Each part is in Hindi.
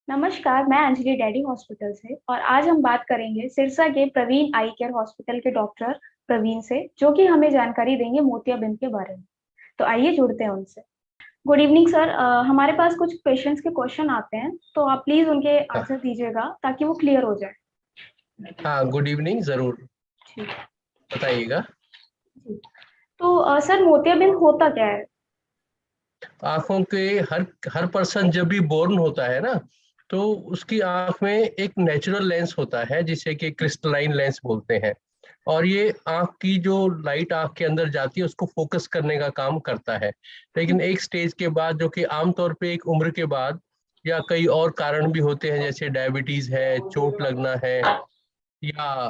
नमस्कार, मैं अंजलि डैडी हॉस्पिटल से और आज हम बात करेंगे सिरसा के प्रवीण आई केयर हॉस्पिटल के डॉक्टर प्रवीण से, जो कि हमें जानकारी देंगे मोतियाबिंद के बारे में। तो आइए जुड़ते हैं उनसे। Good evening sir. हमारे पास कुछ पेशेंट्स के क्वेश्चन आते हैं, तो आप प्लीज उनके हाँ आंसर दीजिएगा ताकि वो क्लियर हो जाए। हाँ, गुड इवनिंग, जरूर ठीक है बताइएगा। जी। तो सर, मोतियाबिंद होता क्या है? आंखों के हर हर पर्सन जब भी बोर्न होता है ना, तो उसकी आंख में एक नेचुरल लेंस होता है जिसे कि क्रिस्टलाइन लेंस बोलते हैं। और ये आंख की जो लाइट आंख के अंदर जाती है उसको फोकस करने का काम करता है। लेकिन एक स्टेज के बाद, जो कि आमतौर पे एक उम्र के बाद, या कई और कारण भी होते हैं जैसे डायबिटीज है, चोट लगना है, या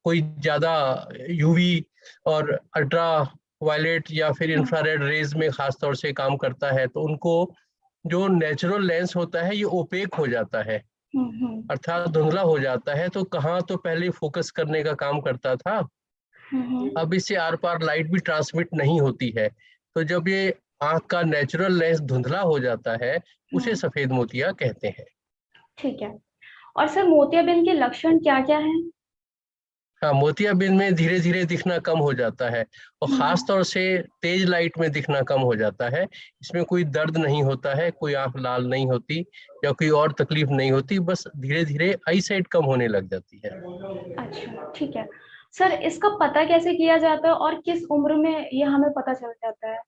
कोई ज्यादा यूवी और अल्ट्रा वायलेट या फिर हम्म इंफ्रारेड रेज में खास तौर से काम करता है, तो उनको जो नेचुरल लेंस होता है ये ओपेक हो जाता है, हम्म अर्थात धुंधला हो जाता है। तो कहाँ तो पहले फोकस करने का काम करता था, हम्म अब इससे आर पार लाइट भी ट्रांसमिट नहीं होती है। तो जब ये आंख का नेचुरल लेंस धुंधला हो जाता है, उसे हम्म, सफेद मोतिया कहते हैं। ठीक है। और सर, मोतियाबिंद के लक्षण क्या क्या हैं? हाँ, मोतियाबिंद में धीरे धीरे दिखना कम हो जाता है, और खास तौर से तेज लाइट में दिखना कम हो जाता है। इसमें कोई दर्द नहीं होता है, कोई आंख लाल नहीं होती या कोई और तकलीफ नहीं होती, बस धीरे धीरे आई साइट कम होने लग जाती है। अच्छा, ठीक है। सर, इसका पता कैसे किया जाता है और किस उम्र में ये हमें पता चल जाता है?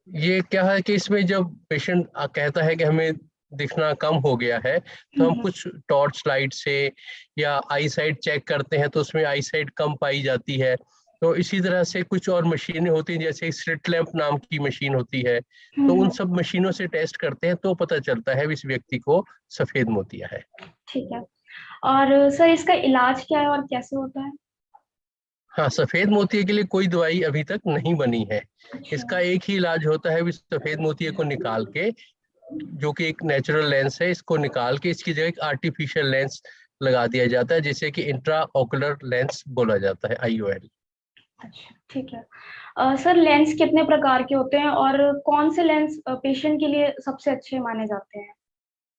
ये क्या है कि इसमें जब पेशेंट कहता है कि हमें दिखना कम हो गया है, तो हम हम्म कुछ टॉर्च लाइट से या आई साइट चेक करते हैं, तो उसमें आई साइट कम पाई जाती है। तो इसी तरह से कुछ और मशीनें होती हैं, जैसे स्लिट लैंप नाम की मशीन होती है, तो उन हम्म, सब मशीनों से टेस्ट करते हैं, तो पता चलता है इस व्यक्ति को सफेद मोतिया है। ठीक है। और सर, इसका इलाज क्या है और कैसे होता है? हाँ, सफेद मोतिये के लिए कोई दवाई अभी तक नहीं बनी है। अच्छा। इसका एक ही इलाज होता है, इस सफेद मोतिये को निकाल के, जो कि एक नेचुरल लेंस है, इसको निकाल के इसकी जगह एक आर्टिफिशियल लेंस लगा दिया जाता है, जिसे कि इंट्रा ऑकुलर लेंस बोला जाता है, IOL। अच्छा, ठीक है। सर, लेंस कितने प्रकार के होते हैं और कौन से लेंस पेशेंट के लिए सबसे अच्छे माने जाते हैं?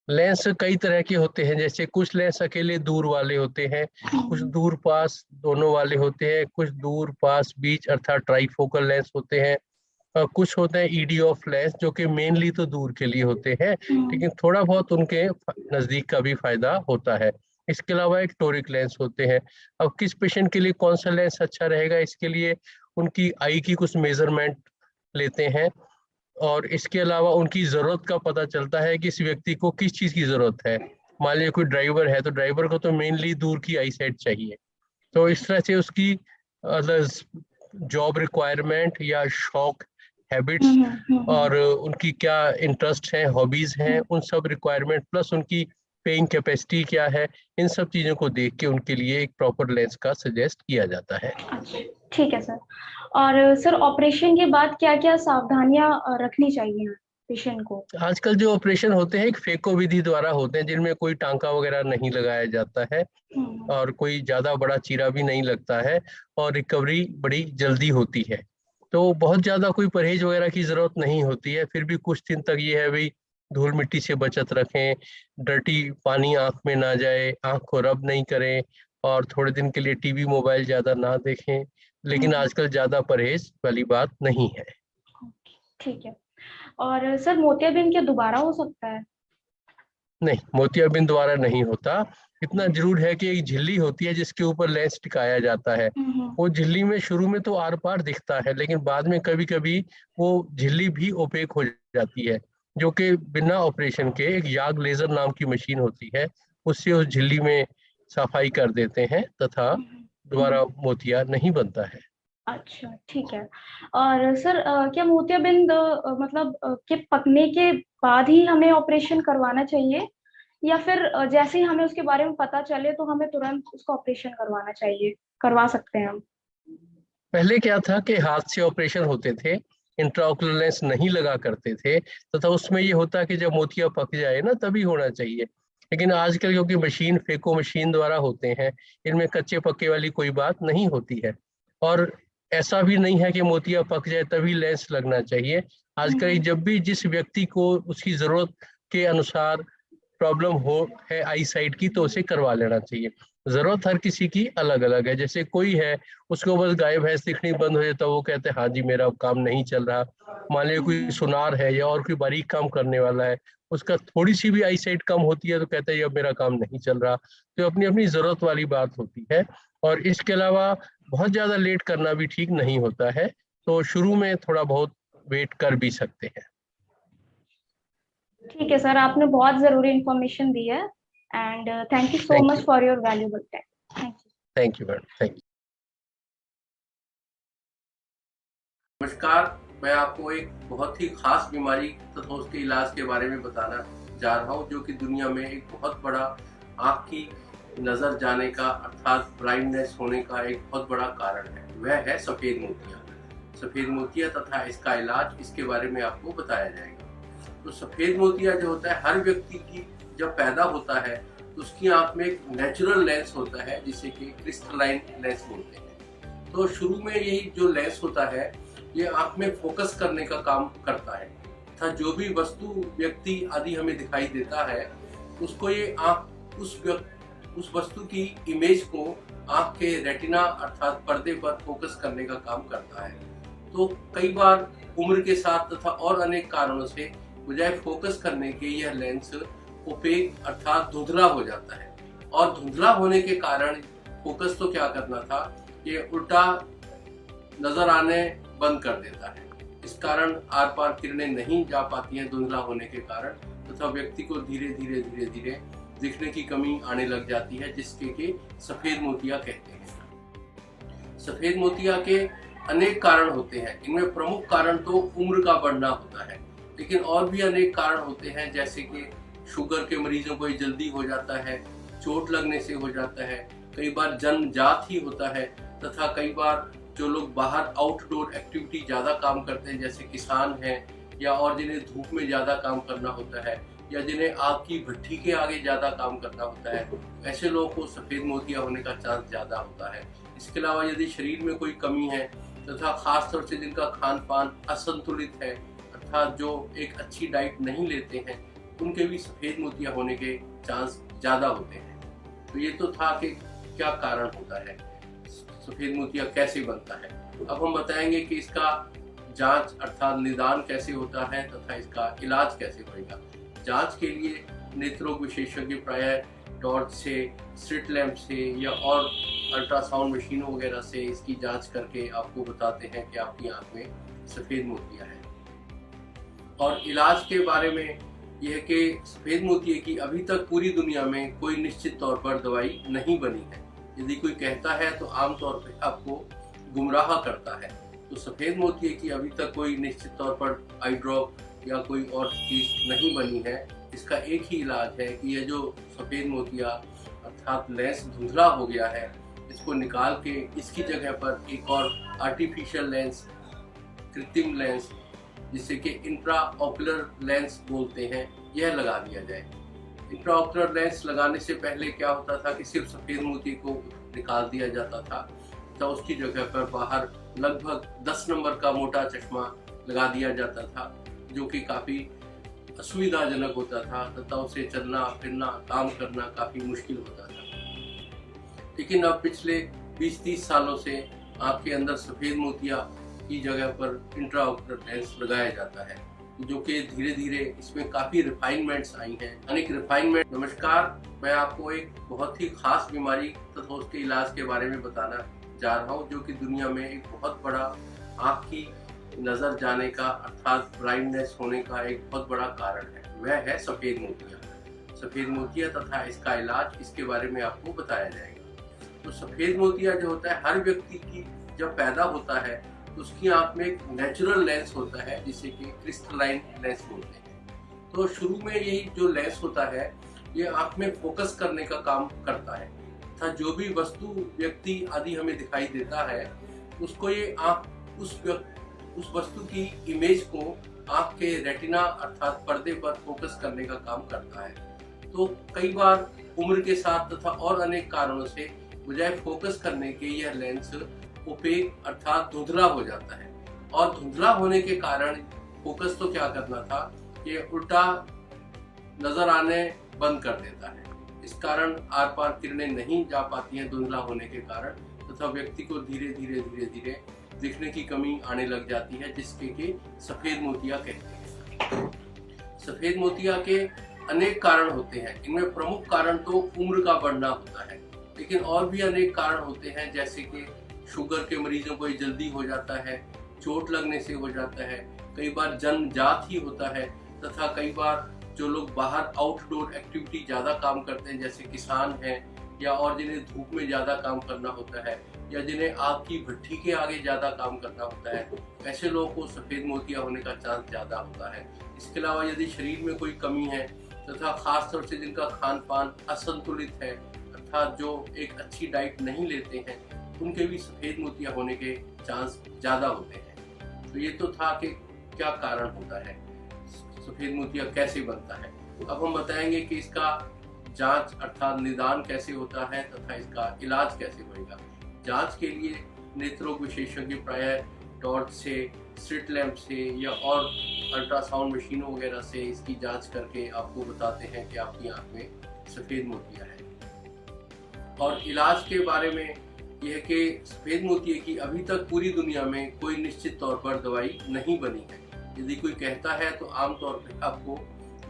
लेंस कई तरह के होते हैं, जैसे कुछ लेंस अकेले दूर वाले होते हैं, कुछ हम्म दूर पास दोनों वाले होते हैं, कुछ दूर पास बीच अर्थात ट्राइफोकल लेंस होते हैं, और कुछ होते हैं ED ऑफ लेंस, जो कि मेनली तो दूर के लिए होते हैं, हम्म लेकिन थोड़ा बहुत उनके नजदीक का भी फायदा होता है। इसके अलावा एक टोरिक लेंस होते हैं। अब किस पेशेंट के लिए कौन सा लेंस अच्छा रहेगा, इसके लिए उनकी आई की कुछ मेजरमेंट लेते हैं, और इसके अलावा उनकी जरूरत का पता चलता है कि इस व्यक्ति को किस चीज की जरूरत है। मान लीजिए कोई ड्राइवर है, तो ड्राइवर को तो मेनली दूर की आई साइट चाहिए, तो इस तरह से उसकी जॉब रिक्वायरमेंट या शौक, हैबिट्स, और उनकी क्या इंटरेस्ट है, हॉबीज हैं, हम्म, उन सब रिक्वायरमेंट प्लस उनकी पेइंग कैपेसिटी क्या है, इन सब चीजों को देख के उनके लिए एक प्रॉपर लेंस का सजेस्ट किया जाता है। अच्छा, ठीक है सर। और सर, ऑपरेशन के बाद क्या क्या सावधानियां रखनी चाहिए पेशेंट को? आजकल जो ऑपरेशन होते हैं एक फेको विधि द्वारा होते हैं, जिनमें कोई टांका वगैरह नहीं लगाया जाता है, हम्म और कोई ज्यादा बड़ा चीरा भी नहीं लगता है, और रिकवरी बड़ी जल्दी होती है। तो बहुत ज्यादा कोई परहेज वगैरह की जरूरत नहीं होती है। फिर भी कुछ दिन तक ये है भाई, धूल मिट्टी से बचत रखें, डर्टी पानी आंख में ना जाए, आंख को रब नहीं करें, और थोड़े दिन के लिए टीवी मोबाइल ज्यादा ना देखें। लेकिन हम्म, आजकल ज्यादा परहेज वाली बात नहीं है। ठीक है। और सर, मोतियाबिंद क्या दोबारा हो सकता है? नहीं, मोतियाबिंद द्वारा नहीं होता। इतना जरूर है कि एक झिल्ली होती है जिसके ऊपर लेंस टिकाया जाता है। हम्म वो झिल्ली में शुरू में तो आर पार दिखता है, लेकिन बाद में कभी कभी वो झिल्ली भी ओपेक हो जाती है, जो कि बिना ऑपरेशन के एक याग लेजर नाम की मशीन होती है, उससे उस झिल्ली में सफाई कर देते हैं, तथा हम्म, दोबारा हम्म, मोतिया नहीं बनता है। अच्छा, ठीक है। और सर, क्या मोतियाबिंद मतलब के पकने के बाद ही हमें ऑपरेशन करवाना चाहिए, या फिर जैसे ही हमें उसके बारे में पता चले तो हमें तुरंत उसका ऑपरेशन करवाना चाहिए, करवा सकते हैं हम? पहले क्या था कि हाथ से ऑपरेशन होते थे, इंट्राओकुलर लेंस नहीं लगा करते थे, तथा उसमें ये होता कि जब मोतिया पक जाए ना तभी होना चाहिए। लेकिन आजकल क्योंकि मशीन फेको मशीन द्वारा होते हैं, इनमें कच्चे पक्के वाली कोई बात नहीं होती है। और ऐसा भी नहीं है कि मोतिया पक जाए तभी लेंस लगना चाहिए। आजकल हम्म जब भी जिस व्यक्ति को उसकी जरूरत के अनुसार प्रॉब्लम हो है आई साइट की तो उसे करवा लेना चाहिए। जरूरत हर किसी की अलग अलग है। जैसे कोई है उसको बस गाय भैंस दिखनी बंद हो जाए तो वो कहते हैं हाँ जी मेरा काम नहीं चल रहा। मान लीजिए कोई सुनार है या और कोई बारीक काम करने वाला है, उसका थोड़ी सी भी आई साइट कम होती है तो कहता है अब मेरा काम नहीं चल रहा। तो अपनी अपनी जरूरत वाली बात होती है। और इसके अलावा बहुत ज्यादा लेट करना भी ठीक नहीं होता है, तो शुरू में थोड़ा बहुत वेट कर भी सकते हैं। ठीक है सर, आपने बहुत जरूरी इंफॉर्मेशन दी है and thank you so thank much you. For your valuable time. Thank you. Thank you madam, thank you. नमस्कार, मैं आपको एक बहुत ही खास बीमारी तथा उसके इलाज के बारे में बताना जा रहा हूं, जो कि दुनिया में एक बहुत बड़ा आँख की नज़र जाने का अर्थात ब्लाइंडनेस होने का एक बहुत बड़ा कारण है। वह है सफ़ेद मोतिया। सफ़ेद मोतिया तथा इसका इलाज, इसके बारे में आपको बताया जाएगा। तो सफ़ेद मोतिया जो होता है, हर व्यक्ति की जब पैदा होता है तो उसकी आँख में एक नेचुरल लेंस होता है जिसे कि क्रिस्टलाइन लेंस बोलते हैं। तो शुरू में यही जो लेंस होता है ये आंख में फोकस करने का काम करता है तथा जो भी वस्तु, व्यक्ति आदि हमें दिखाई देता है उसको ये आंख उस वस्तु की इमेज को आंख के रेटिना अर्थात पर्दे पर फोकस करने का काम करता है। तो कई बार उम्र के साथ तथा और अनेक कारणों से बजाय फोकस करने के यह लेंस ओपेक अर्थात धुंधला हो जाता है। और धुंधला होने के कारण फोकस तो क्या करना था, ये उल्टा नजर आने बंद कर देता है। इस कारण आर पार किरणें नहीं जा पाती हैं धुंधला होने के कारण, तथा व्यक्ति को धीरे धीरे दिखने की कमी आने लग जाती है, जिसके के सफेद मोतिया कहते हैं। सफेद मोतिया के अनेक कारण होते हैं। इनमें प्रमुख कारण तो उम्र का बढ़ना होता है, लेकिन और भी अनेक कारण होते हैं, जैसे कि शुगर के मरीजों को ये जल्दी हो जाता है, चोट लगने से हो जाता है, कई बार जन्मजात ही होता है, तथा कई बार जो लोग बाहर आउटडोर एक्टिविटी ज़्यादा काम करते हैं, जैसे किसान हैं या और जिन्हें धूप में ज़्यादा काम करना होता है या जिन्हें आग की भट्ठी के आगे ज़्यादा काम करना होता है, ऐसे लोगों को सफ़ेद मोतिया होने का चांस ज़्यादा होता है। इसके अलावा यदि शरीर में कोई कमी है तथा खासतौर से जिनका खान पान असंतुलित है अर्थात जो एक अच्छी डाइट नहीं लेते हैं, उनके भी सफ़ेद मोतिया होने के चांस ज़्यादा होते हैं। तो ये तो था कि क्या कारण होता है, सफ़ेद मोतिया कैसे बनता है। अब हम बताएंगे कि इसका जांच अर्थात निदान कैसे होता है तथा इसका इलाज कैसे होगा। जांच के लिए नेत्रों विशेषज्ञ प्रायः टॉर्च से, स्ट्रीट लैंप से या और अल्ट्रासाउंड मशीनों वगैरह से इसकी जांच करके आपको बताते हैं कि आपकी आंख में सफ़ेद मोतिया है। और इलाज के बारे में यह कि सफ़ेद मोतिये की अभी तक पूरी दुनिया में कोई निश्चित तौर पर दवाई नहीं बनी है। यदि कोई कहता है तो आमतौर पर आपको गुमराह करता है। तो सफ़ेद मोतिये की अभी तक कोई निश्चित तौर पर आई ड्रॉप या कोई और चीज़ नहीं बनी है। इसका एक ही इलाज है कि यह जो सफ़ेद मोतिया अर्थात लेंस धुंधला हो गया है, इसको निकाल के इसकी जगह पर एक और आर्टिफिशियल लेंस, कृत्रिम लेंस, जिसे कि इंट्राओकुलर लेंस बोलते हैं, यह लगा दिया जाए। इंट्राओकुलर लेंस लगाने से पहले क्या होता था कि सिर्फ सफ़ेद मोतिये को निकाल दिया जाता था, तो उसकी जगह पर बाहर लगभग 10 नंबर का मोटा चश्मा लगा दिया जाता था, जो कि काफ़ी असुविधाजनक होता था तथा उसे चलना फिरना काम करना काफ़ी मुश्किल होता था। लेकिन अब पिछले 20-30 सालों से आपके अंदर सफ़ेद मोतिया की जगह पर इंट्राओकुलर लेंस लगाया जाता है, जो कि धीरे धीरे इसमें काफ़ी रिफाइनमेंट्स आई हैं, अनेक रिफाइनमेंट। नमस्कार, मैं आपको एक बहुत ही खास बीमारी तथा उसके इलाज के बारे में बताना जा रहा हूँ, जो कि दुनिया में एक बहुत बड़ा आँख की नज़र जाने का अर्थात ब्लाइंडनेस होने का एक बहुत बड़ा कारण है। वह है सफ़ेद मोतिया। सफ़ेद मोतिया तथा इसका इलाज, इसके बारे में आपको बताया जाएगा। तो सफ़ेद मोतिया जो होता है, हर व्यक्ति की जब पैदा होता है तो उसकी आंख में एक नेचुरल लेंस होता है जिसे कि क्रिस्टलाइन लेंस बोलते हैं। तो शुरू में यही जो लेंस होता है ये आंख में फोकस करने का काम करता है तथा जो भी वस्तु, व्यक्ति आदि हमें दिखाई देता है उसको ये आंख उस वस्तु की इमेज को आंख के रेटिना अर्थात पर्दे पर फोकस करने का काम करता है। तो कई बार उम्र के साथ तथा और अनेक कारणों से बजाय फोकस करने के यह लेंस ओपेक अर्थात धुंधला हो जाता है। और धुंधला होने के कारण फोकस तो क्या करना था, ये उल्टा नजर आने बंद कर देता है। इस कारण आर पार किरणें नहीं जा पाती हैं धुंधला होने के कारण, तथा व्यक्ति को धीरे धीरे दिखने की कमी आने लग जाती है, जिसके कि सफेद मोतिया कहते हैं। सफेद मोतिया के अनेक कारण होते हैं। इनमें प्रमुख कारण तो उम्र का बढ़ना होता है, लेकिन और भी अनेक कारण होते हैं, जैसे कि शुगर के मरीजों को ये जल्दी हो जाता है, चोट लगने से हो जाता है, कई बार जन्मजात ही होता है, तथा कई बार जो लोग बाहर आउटडोर एक्टिविटी ज़्यादा काम करते हैं, जैसे किसान हैं, या और जिन्हें धूप में ज़्यादा काम करना होता है, या जिन्हें आग की भट्ठी के आगे ज़्यादा काम करना होता है, ऐसे लोगों को सफ़ेद मोतिया होने का चांस ज़्यादा होता है। इसके अलावा यदि शरीर में कोई कमी है, तथा खासतौर से जिनका खान पान असंतुलित है, अर्थात जो एक अच्छी डाइट नहीं लेते हैं, उनके भी सफ़ेद मोतिया होने के चांस ज़्यादा होते हैं। तो ये तो था कि क्या कारण होता है, सफ़ेद मोतिया कैसे बनता है। अब हम बताएंगे कि इसका जांच अर्थात निदान कैसे होता है तथा इसका इलाज कैसे होगा। जांच के लिए नेत्रों विशेषज्ञ प्रायः टॉर्च से, स्ट्रीट लैंप से या और अल्ट्रासाउंड मशीनों वगैरह से इसकी जांच करके आपको बताते हैं कि आपकी आंख में सफ़ेद मोतिया है। और इलाज के बारे में यह कि सफ़ेद मोतिये की अभी तक पूरी दुनिया में कोई निश्चित तौर पर दवाई नहीं बनी है। यदि कोई कहता है तो आमतौर पर आपको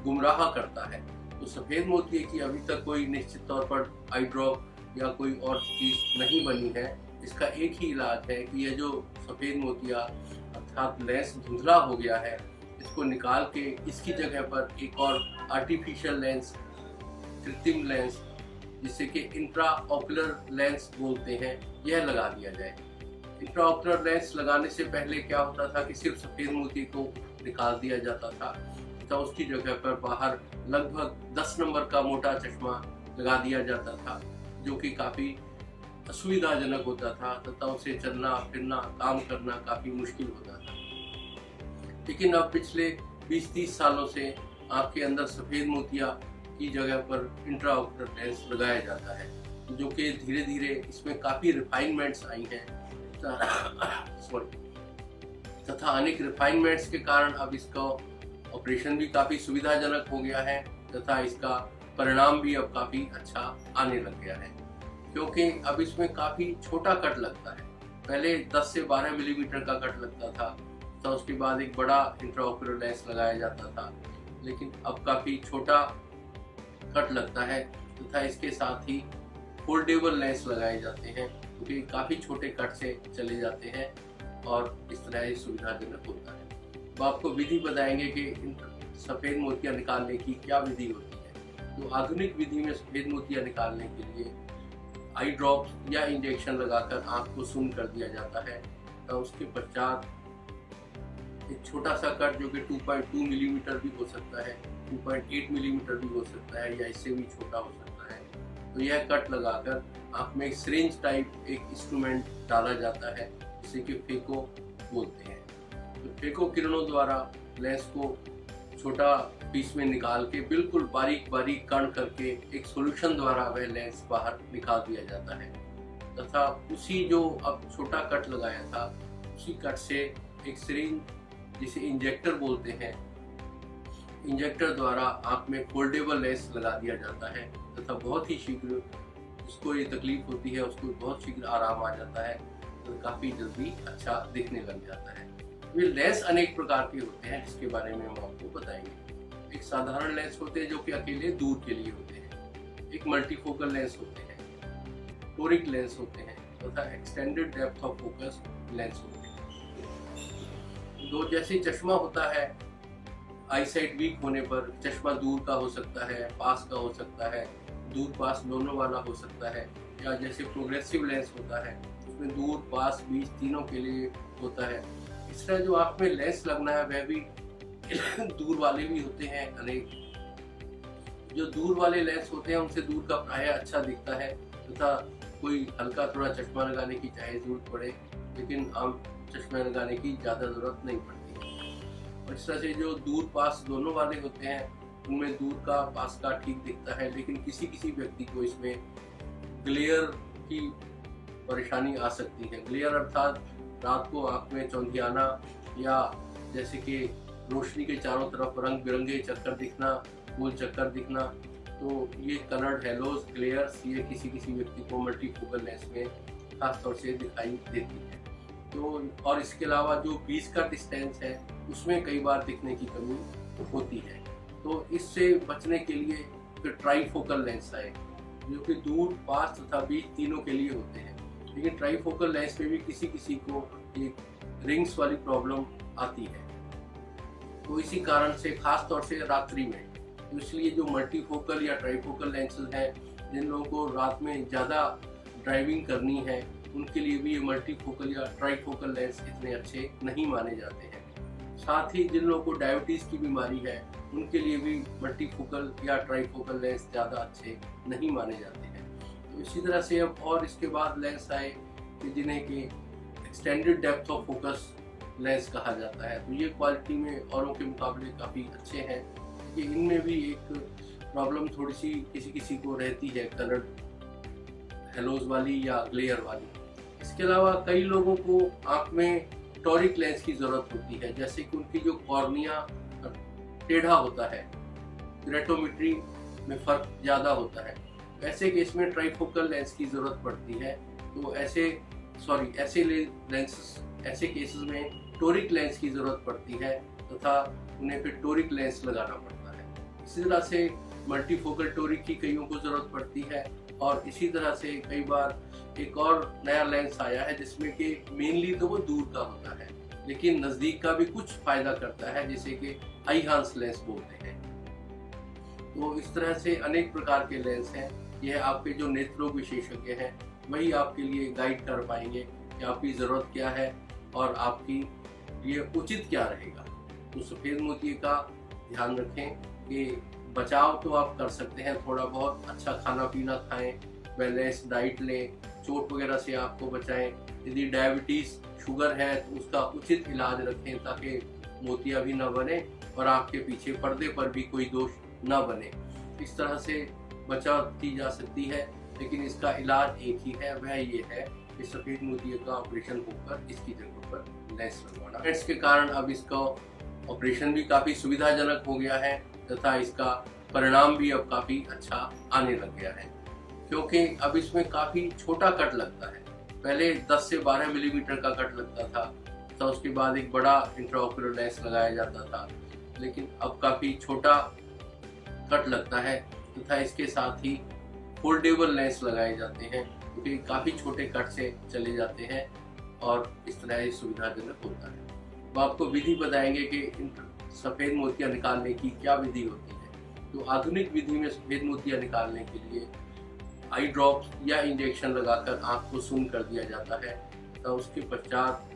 गुमराह करता है। तो सफ़ेद मोतिये की अभी तक कोई निश्चित तौर पर आई ड्रॉप या कोई और चीज़ नहीं बनी है। इसका एक ही इलाज है कि यह जो सफ़ेद मोतिया अर्थात लेंस धुंधला हो गया है, इसको निकाल के इसकी जगह पर एक और आर्टिफिशियल लेंस, कृत्रिम लेंस, जिसे कि इंट्राओकुलर लेंस बोलते हैं, यह लगा दिया जाए। इंट्राओकुलर लेंस लगाने से पहले क्या होता था कि सिर्फ सफ़ेद मोतिये को निकाल दिया जाता था, तथा उसकी जगह पर बाहर लगभग 10 नंबर का मोटा चश्मा लगा दिया जाता था, जो कि काफ़ी असुविधाजनक होता था तथा उसे चलना फिरना काम करना काफ़ी मुश्किल होता था। लेकिन अब पिछले 20-30 सालों से आपके अंदर सफ़ेद मोतिया की जगह पर इंट्राओकुलर लेंस लगाया जाता है, जो कि धीरे धीरे इसमें काफ़ी रिफाइनमेंट्स आई हैं तथा अनेक रिफाइनमेंट्स के कारण अब इसका ऑपरेशन भी काफ़ी सुविधाजनक हो गया है तथा इसका परिणाम भी अब काफ़ी अच्छा आने लग गया है, क्योंकि अब इसमें काफ़ी छोटा कट लगता है। पहले 10 से 12 मिलीमीटर का कट लगता था, तो उसके बाद एक बड़ा इंट्राओकुलर लेंस लगाया जाता था, लेकिन अब काफ़ी छोटा कट लगता है तथा इसके साथ ही फोल्डेबल लेंस लगाए जाते हैं, क्योंकि काफ़ी छोटे कट से चले जाते हैं और इस तरह ये सुविधाजनक होता है। तो आपको विधि बताएंगे कि इन सफ़ेद मोतिया निकालने की क्या विधि होती है। तो आधुनिक विधि में सफ़ेद मोतिया निकालने के लिए आई ड्रॉप्स या इंजेक्शन लगाकर आँख को सुन्न कर दिया जाता है। तो उसके पश्चात एक छोटा सा कट जो कि 2.2 मिलीमीटर भी हो सकता है, 2.8 मिलीमीटर भी हो सकता है, या इससे भी छोटा हो सकता है। तो यह कट लगाकर आँख में एक सिरिंज टाइप एक इंस्ट्रूमेंट डाला जाता है, जिसे कि फेको बोलते हैं। तो फेको किरणों द्वारा लेंस को छोटा पीस में निकाल के बिल्कुल बारीक बारीक कण करके एक सॉल्यूशन द्वारा वह लेंस बाहर निकाल दिया जाता है, तथा उसी जो अब छोटा कट लगाया था उसी कट से एक सिरिंज, जिसे इंजेक्टर बोलते हैं, इंजेक्टर द्वारा आँख में फोल्डेबल लेंस लगा दिया जाता है तथा बहुत ही शीघ्र उसको ये तकलीफ होती है, उसको बहुत शीघ्र आराम आ जाता है, तो काफ़ी जल्दी अच्छा दिखने लग जाता है। ये लेंस अनेक प्रकार के होते हैं, जिसके बारे में हम आपको बताएंगे। एक साधारण लेंस होते हैं जो कि अकेले दूर के लिए होते हैं, एक मल्टीफोकल लेंस होते हैं, टोरिक लेंस होते हैं तथा extended depth of focus lens होते हैं। दो जैसे चश्मा होता है, आईसाइट वीक होने पर चश्मा दूर का हो सकता है, पास का हो सकता है, दूर पास दोनों वाला हो सकता है, या जैसे प्रोग्रेसिव लेंस होता है उसमें दूर पास बीच तीनों के लिए होता है। इस तरह जो आँख में लेंस लगना है वह भी दूर वाले भी होते हैं अनेक। जो दूर वाले लेंस होते हैं उनसे दूर का प्राय अच्छा दिखता है तथा कोई हल्का थोड़ा चश्मा लगाने की चाहे जरूरत पड़े, लेकिन आम चश्मा लगाने की ज़्यादा ज़रूरत नहीं पड़ती। और इस तरह से जो दूर पास दोनों वाले होते हैं उनमें दूर का पास का ठीक दिखता है, लेकिन किसी किसी व्यक्ति को इसमें ग्लेयर की परेशानी आ सकती है। ग्लेयर अर्थात रात को आँख में चौंधियाना, या जैसे कि रोशनी के चारों तरफ रंग बिरंगे चक्कर दिखना, गोल चक्कर दिखना, तो ये कलर्ड हेलोज, ग्लेयर्स, ये किसी किसी व्यक्ति को मल्टीफोकल लेंस में खास तौर से दिखाई देती है। तो और इसके अलावा जो बीच का डिस्टेंस है उसमें कई बार दिखने की कमी होती है। तो इससे बचने के लिए फिर ट्राईफोकल लेंस आए, जो कि दूर, पास तथा बीच तीनों के लिए होते हैं। लेकिन ट्राईफोकल लेंस में भी किसी किसी को एक रिंग्स वाली प्रॉब्लम आती है, तो इसी कारण से खास तौर से रात्रि में, तो इसलिए जो मल्टीफोकल या ट्राईफोकल लेंसेज हैं, जिन लोगों को रात में ज़्यादा ड्राइविंग करनी है, उनके लिए भी ये मल्टीफोकल या ट्राईफोकल लेंस इतने अच्छे नहीं माने जाते हैं। साथ ही जिन लोगों को डायबिटीज़ की बीमारी है, उनके लिए भी मल्टीफोकल या ट्राईफोकल लेंस ज़्यादा अच्छे नहीं माने जाते हैं। तो इसी तरह से अब और इसके बाद लेंस आए कि जिन्हें कि extended depth of focus lens कहा जाता है। तो ये क्वालिटी में औरों के मुकाबले काफ़ी अच्छे हैं कि इनमें भी एक प्रॉब्लम थोड़ी सी किसी किसी को रहती है, कलर्ड हेलोज वाली या ग्लेयर वाली। इसके अलावा कई लोगों को आँख में टॉरिक लेंस की ज़रूरत होती है, जैसे कि उनकी जो कॉर्निया टेढ़ा होता है, ग्रेटोमेट्री में फ़र्क ज़्यादा होता है, ऐसे केस में ट्राईफोकल लेंस की ज़रूरत पड़ती है। तो ऐसे केसेस में टोरिक लेंस की ज़रूरत पड़ती है तथा उन्हें फिर टोरिक लेंस लगाना पड़ता है। इसी तरह से मल्टीफोकल टोरिक की कईयों को ज़रूरत पड़ती है। और इसी तरह से कई बार एक और नया लेंस आया है जिसमें कि मेनली तो वो दूर का होता है, लेकिन नज़दीक का भी कुछ फ़ायदा करता है, जिसे कि आईहांस लेंस बोलते हैं। तो इस तरह से अनेक प्रकार के लेंस हैं। यह आपके जो नेत्रोग विशेषज्ञ हैं वही आपके लिए गाइड कर पाएंगे कि आपकी ज़रूरत क्या है और आपकी लिए उचित क्या रहेगा। तो सफ़ेद मोतिये का ध्यान रखें कि बचाव तो आप कर सकते हैं, थोड़ा बहुत अच्छा खाना पीना खाएं, बैलेंस डाइट लें, चोट वगैरह से आपको बचाएं। यदि डायबिटीज़, शुगर है तो उसका उचित इलाज रखें ताकि मोतिया भी ना बने और आपके पीछे पर्दे पर भी कोई दोष ना बने। इस तरह से बचाव की जा सकती है, लेकिन इसका इलाज एक ही है, वह ये है कि सफ़ेद मोतिये का ऑपरेशन होकर इसकी जगह पर लेंस लगवाना। लेंस के कारण अब इसका ऑपरेशन भी काफ़ी सुविधाजनक हो गया है तथा इसका परिणाम भी अब काफ़ी अच्छा आने लग गया है, क्योंकि अब इसमें काफ़ी छोटा कट लगता है। पहले 10 से 12 मिलीमीटर का कट लगता था, तो उसके बाद एक बड़ा इंट्राओक्यूलर लेंस लगाया जाता था, लेकिन अब काफ़ी छोटा कट लगता है तथा इसके साथ ही फोल्डेबल लेंस लगाए जाते हैं, क्योंकि काफ़ी छोटे कट से चले जाते हैं और इस तरह ये सुविधाजनक होता है। अब आपको विधि बताएंगे कि सफ़ेद मोतिया निकालने की क्या विधि होती है। तो आधुनिक विधि में सफ़ेद मोतिया निकालने के लिए आई ड्रॉप्स या इंजेक्शन लगाकर आँख को सुन्न कर दिया जाता है। तो उसके पश्चात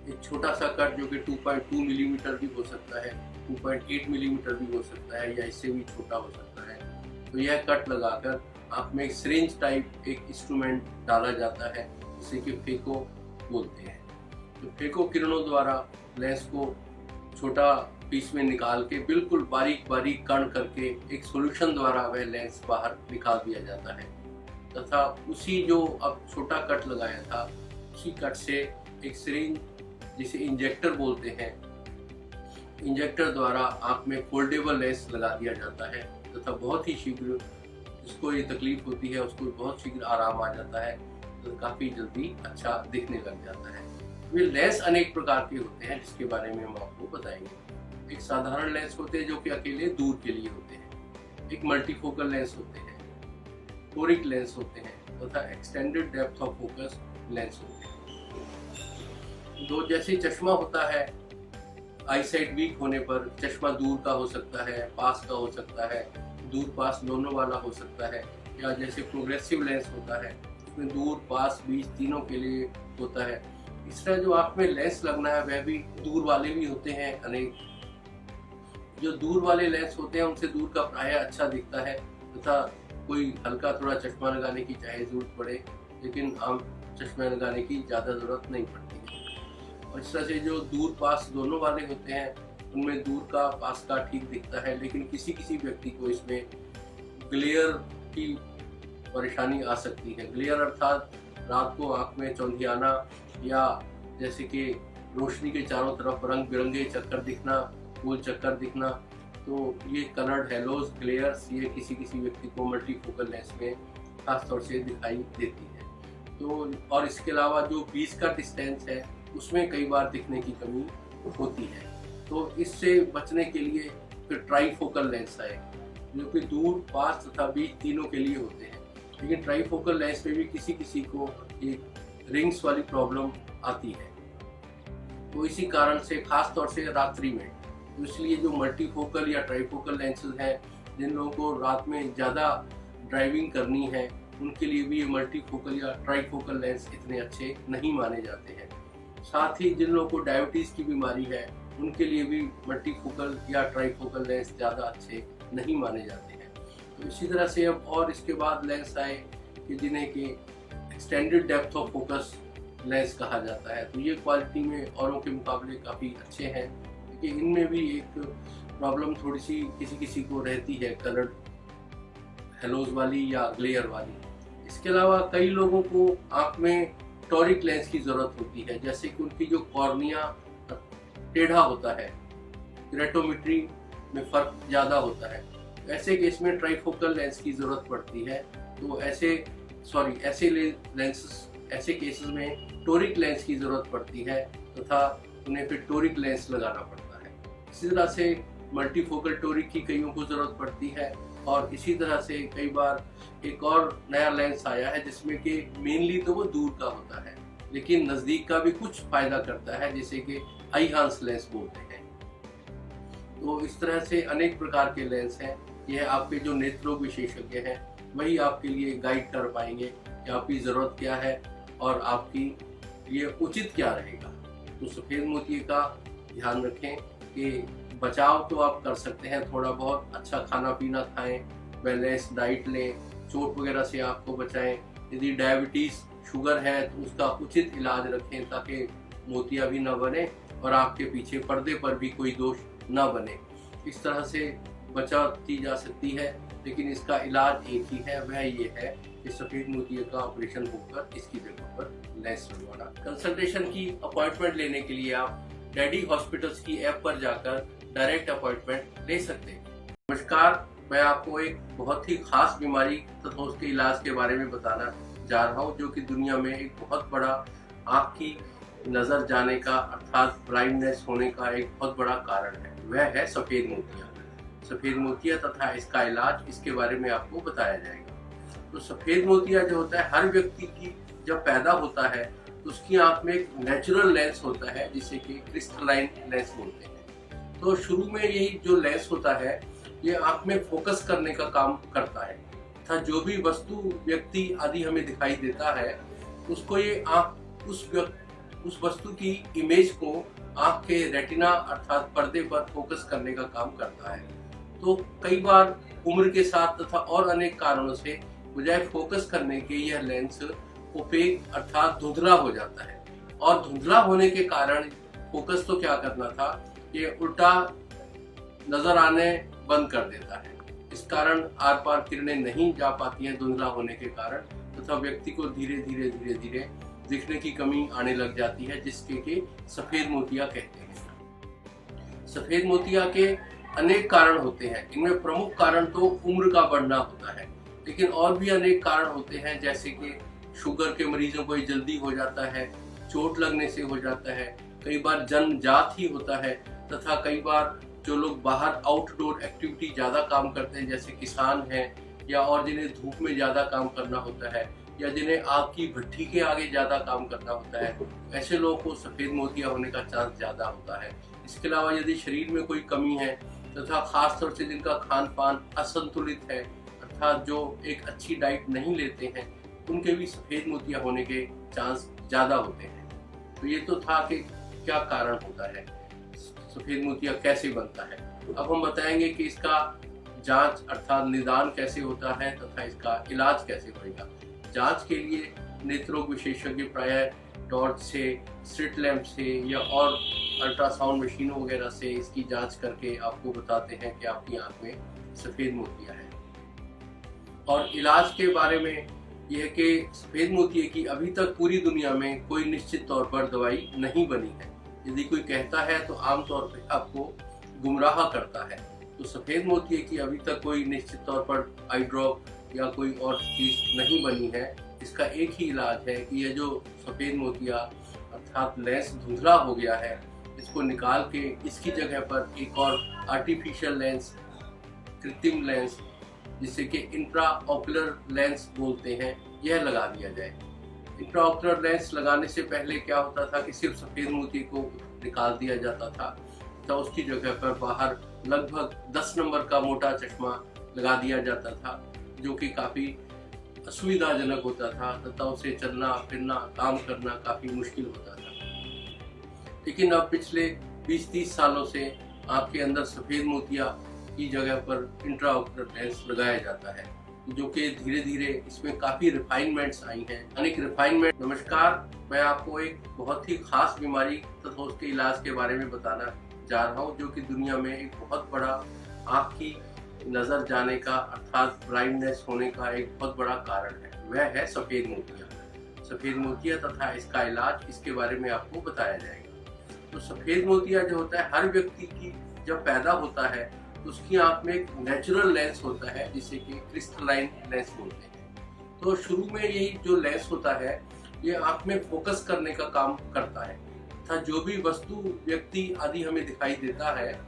एक छोटा सा कट जो कि 2.2 मिलीमीटर भी हो सकता है, 2.8 मिलीमीटर भी हो सकता है, या इससे भी छोटा हो सकता है। तो यह कट लगाकर आँख में एक सिरिंज टाइप एक इंस्ट्रूमेंट डाला जाता है, जिसे कि फेको बोलते हैं। तो फेको किरणों द्वारा लेंस को छोटा पीस में निकाल के बिल्कुल बारीक बारीक कण करके एक सॉल्यूशन द्वारा वह लेंस बाहर निकाल दिया जाता है तथा उसी जो अब छोटा कट लगाया था उसी कट से एक सिरिंज, जिसे इंजेक्टर बोलते हैं, इंजेक्टर द्वारा आँख में फोल्डेबल लेंस लगा दिया जाता है तथा बहुत ही शीघ्र जिसको ये तकलीफ होती है उसको बहुत शीघ्र आराम आ जाता है, तो काफ़ी जल्दी अच्छा दिखने लग जाता है। वे लेंस अनेक प्रकार के होते हैं जिसके बारे में हम आपको बताएंगे। एक साधारण लेंस होते हैं जो कि अकेले दूर के लिए होते हैं, एक मल्टीफोकल लेंस होते हैं, टोरिक लेंस होते हैं तथा extended depth of focus lens होते हैं। दो जैसे चश्मा होता है, आईसाइट वीक होने पर चश्मा दूर का हो सकता है, पास का हो सकता है, दूर पास दोनों वाला हो सकता है, या जैसे प्रोग्रेसिव लेंस होता है उसमें दूर पास बीच तीनों के लिए होता है। इस तरह जो आँख में लेंस लगना है वह भी दूर वाले भी होते हैं अनेक। जो दूर वाले लेंस होते हैं उनसे दूर का प्रायः अच्छा दिखता है तथा कोई हल्का थोड़ा चश्मा लगाने की चाहे जरूरत पड़े, लेकिन आम चश्मा लगाने की ज़्यादा ज़रूरत नहीं पड़ती है। और इस तरह से जो दूर पास दोनों वाले होते हैं उनमें दूर का पास का ठीक दिखता है, लेकिन किसी किसी व्यक्ति को इसमें ग्लेयर की परेशानी आ सकती है। ग्लेयर अर्थात रात को आँख में चौंधियाना या जैसे कि रोशनी के चारों तरफ रंग बिरंगे चक्कर दिखना, गोल चक्कर दिखना, तो ये कलर्ड हेलोज ग्लेयर्स ये किसी किसी व्यक्ति को मल्टीफोकल लेंस में खास तौर से दिखाई देती है। तो और इसके अलावा जो बीच का डिस्टेंस है उसमें कई बार दिखने की कमी होती है। तो इससे बचने के लिए फिर ट्राईफोकल लेंस आए जो कि दूर, पास तथा बीच तीनों के लिए होते हैं। लेकिन ट्राईफोकल लेंस में भी किसी किसी को एक रिंग्स वाली प्रॉब्लम आती है, तो इसी कारण से खास तौर से रात्रि में, तो इसलिए जो मल्टीफोकल या ट्राईफोकल लेंसेज हैं, जिन लोगों को रात में ज़्यादा ड्राइविंग करनी है उनके लिए भी ये मल्टीफोकल या ट्राईफोकल लेंस इतने अच्छे नहीं माने जाते हैं। साथ ही जिन लोगों को डायबिटीज़ की बीमारी है उनके लिए भी मल्टीफोकल या ट्राईफोकल लेंस ज़्यादा अच्छे नहीं माने जाते हैं। तो इसी तरह से अब और इसके बाद लेंस आए कि जिन्हें कि extended depth of focus lens कहा जाता है। तो ये क्वालिटी में औरों के मुकाबले काफ़ी अच्छे हैं, क्योंकि इनमें भी एक प्रॉब्लम थोड़ी सी किसी किसी को रहती है, कलर्ड हेलोज वाली या ग्लेयर वाली। इसके अलावा कई लोगों को आँख में टॉरिक लेंस की ज़रूरत होती है, जैसे कि उनकी जो कॉर्निया टेढ़ा होता है, क्रेटोमेट्री में फ़र्क ज़्यादा होता है, ऐसे केस में ट्राईफोकल लेंस की ज़रूरत पड़ती है। तो ऐसे केसेस में टोरिक लेंस की ज़रूरत पड़ती है तथा उन्हें फिर टोरिक लेंस लगाना पड़ता है। इसी तरह से मल्टीफोकल टोरिक की कईयों को ज़रूरत पड़ती है। और इसी तरह से कई बार एक और नया लेंस आया है जिसमें कि मेनली तो वो दूर का होता है लेकिन नज़दीक का भी कुछ फ़ायदा करता है, जैसे कि आईहांस लेंस बोलते हैं। तो इस तरह से अनेक प्रकार के लेंस हैं। यह आपके जो नेत्र रोग विशेषज्ञ हैं वही आपके लिए गाइड कर पाएंगे कि आपकी ज़रूरत क्या है और आपकी लिए उचित क्या रहेगा। तो सफ़ेद मोतिये का ध्यान रखें कि बचाव तो आप कर सकते हैं, थोड़ा बहुत अच्छा खाना पीना खाएं, बैलेंस डाइट लें, चोट वगैरह से आपको बचाएं। यदि डायबिटीज़ शुगर है तो उसका उचित इलाज रखें ताकि मोतिया भी ना बने और आपके पीछे पर्दे पर भी कोई दोष ना बने। इस तरह से बचाव की जा सकती है, लेकिन इसका इलाज एक ही है, वह ये है कि सफ़ेद मोतिये का ऑपरेशन होकर इसकी जगह पर लेंस लगवाना। कंसल्टेशन की अपॉइंटमेंट लेने के लिए आप डैडी हॉस्पिटल्स की ऐप पर जाकर डायरेक्ट अपॉइंटमेंट ले सकते हैं। नमस्कार, मैं आपको एक बहुत ही खास बीमारी तथा उसके इलाज के बारे में बताना जा रहा हूँ, जो कि दुनिया में एक बहुत बड़ा आँख की नज़र जाने का अर्थात ब्लाइंडनेस होने का एक बहुत बड़ा कारण है। वह है सफ़ेद मोतिया। सफ़ेद मोतिया तथा इसका इलाज, इसके बारे में आपको बताया जाएगा। तो सफ़ेद मोतिया जो होता है, हर व्यक्ति की जब पैदा होता है तो उसकी आँख में एक नेचुरल लेंस होता है जिसे कि क्रिस्टलाइन लेंस बोलते हैं। तो शुरू में यही जो लेंस होता है ये आँख में फोकस करने का काम करता है तथा जो भी वस्तु, व्यक्ति आदि हमें दिखाई देता है उसको ये आँख उस वस्तु की इमेज को आँख के रेटिना अर्थात पर्दे पर फोकस करने का काम करता है। तो कई बार उम्र के साथ तथा और अनेक कारणों से बजाय फोकस करने के यह लेंस ओपेक अर्थात धुंधला हो जाता है, और धुंधला होने के कारण फोकस तो क्या करना था, ये उल्टा नजर आने बंद कर देता है। इस कारण आर पार किरणें नहीं जा पाती हैं धुंधला होने के कारण, तथा व्यक्ति को धीरे धीरे दिखने की कमी आने लग जाती है, जिसके कि सफेद मोतिया कहते हैं। सफेद मोतिया के अनेक कारण होते हैं। इनमें प्रमुख कारण तो उम्र का बढ़ना होता है, लेकिन और भी अनेक कारण होते हैं, जैसे कि शुगर के मरीजों को ये जल्दी हो जाता है, चोट लगने से हो जाता है, कई बार जन्मजात ही होता है, तथा कई बार जो लोग बाहर आउटडोर एक्टिविटी ज़्यादा काम करते हैं, जैसे किसान हैं या और जिन्हें धूप में ज़्यादा काम करना होता है या जिन्हें आग की भट्टी के आगे ज़्यादा काम करना होता है, ऐसे लोगों को सफ़ेद मोतिया होने का चांस ज़्यादा होता है। इसके अलावा यदि शरीर में कोई कमी है तथा खासतौर से जिनका खान पान असंतुलित है अर्थात जो एक अच्छी डाइट नहीं लेते हैं, उनके भी सफ़ेद मोतिया होने के चांस ज़्यादा होते हैं। तो ये तो था कि क्या कारण होता है, सफ़ेद मोतिया कैसे बनता है। अब हम बताएंगे कि इसका जांच अर्थात निदान कैसे होता है तथा इसका इलाज कैसे होगा। जांच के लिए नेत्र रोग विशेषज्ञ प्रायः टॉर्च से, स्ट्रीट लैंप से या और अल्ट्रासाउंड मशीनों वगैरह से इसकी जांच करके आपको बताते हैं कि आपकी आंख में सफ़ेद मोतिया है। और इलाज के बारे में यह है कि सफ़ेद मोतिये की अभी तक पूरी दुनिया में कोई निश्चित तौर पर दवाई नहीं बनी है, यदि कोई कहता है तो आमतौर पर आपको गुमराह करता है। तो सफ़ेद मोतिये की अभी तक कोई निश्चित तौर पर आई ड्रॉप या कोई और चीज़ नहीं बनी है। इसका एक ही इलाज है कि यह जो सफ़ेद मोतिया अर्थात लेंस धुंधला हो गया है, इसको निकाल के इसकी जगह पर एक और आर्टिफिशियल लेंस, कृत्रिम लेंस, जिसे कि इंट्रा ऑकुलर लेंस बोलते हैं, यह लगा दिया जाए। इंट्रा ऑकुलर लेंस लगाने से पहले क्या होता था कि सिर्फ सफ़ेद मोती को निकाल दिया जाता था, तो उसकी जगह पर बाहर लगभग 10 नंबर का मोटा चश्मा लगा दिया जाता था, जो कि काफ़ी असुविधाजनक होता था तथा उसे चलना फिरना काम करना काफ़ी मुश्किल होता था। लेकिन अब पिछले 20-30 सालों से आपके अंदर सफ़ेद मोतिया की जगह पर इंट्रा ऑकुलर लेंस लगाया जाता है, जो कि धीरे धीरे इसमें काफ़ी रिफाइनमेंट्स आई हैं, अनेक रिफाइनमेंट। नमस्कार, मैं आपको एक बहुत ही खास बीमारी तथा उसके इलाज के बारे में बताना जा रहा हूँ, जो कि दुनिया में एक बहुत बड़ा आँख की नज़र जाने का अर्थात ब्लाइंडनेस होने का एक बहुत बड़ा कारण है। वह है सफ़ेद मोतिया। सफ़ेद मोतिया तथा इसका इलाज, इसके बारे में आपको बताया जाएगा। तो सफ़ेद मोतिया जो होता है, हर व्यक्ति की जब पैदा होता है तो उसकी आँख में एक नेचुरल लेंस होता है, जिसे कि क्रिस्टलाइन लेंस बोलते हैं। तो शुरू में यही जो लेंस होता है, ये आँख में फोकस करने का काम करता है तथा जो भी वस्तु, व्यक्ति आदि हमें दिखाई देता है,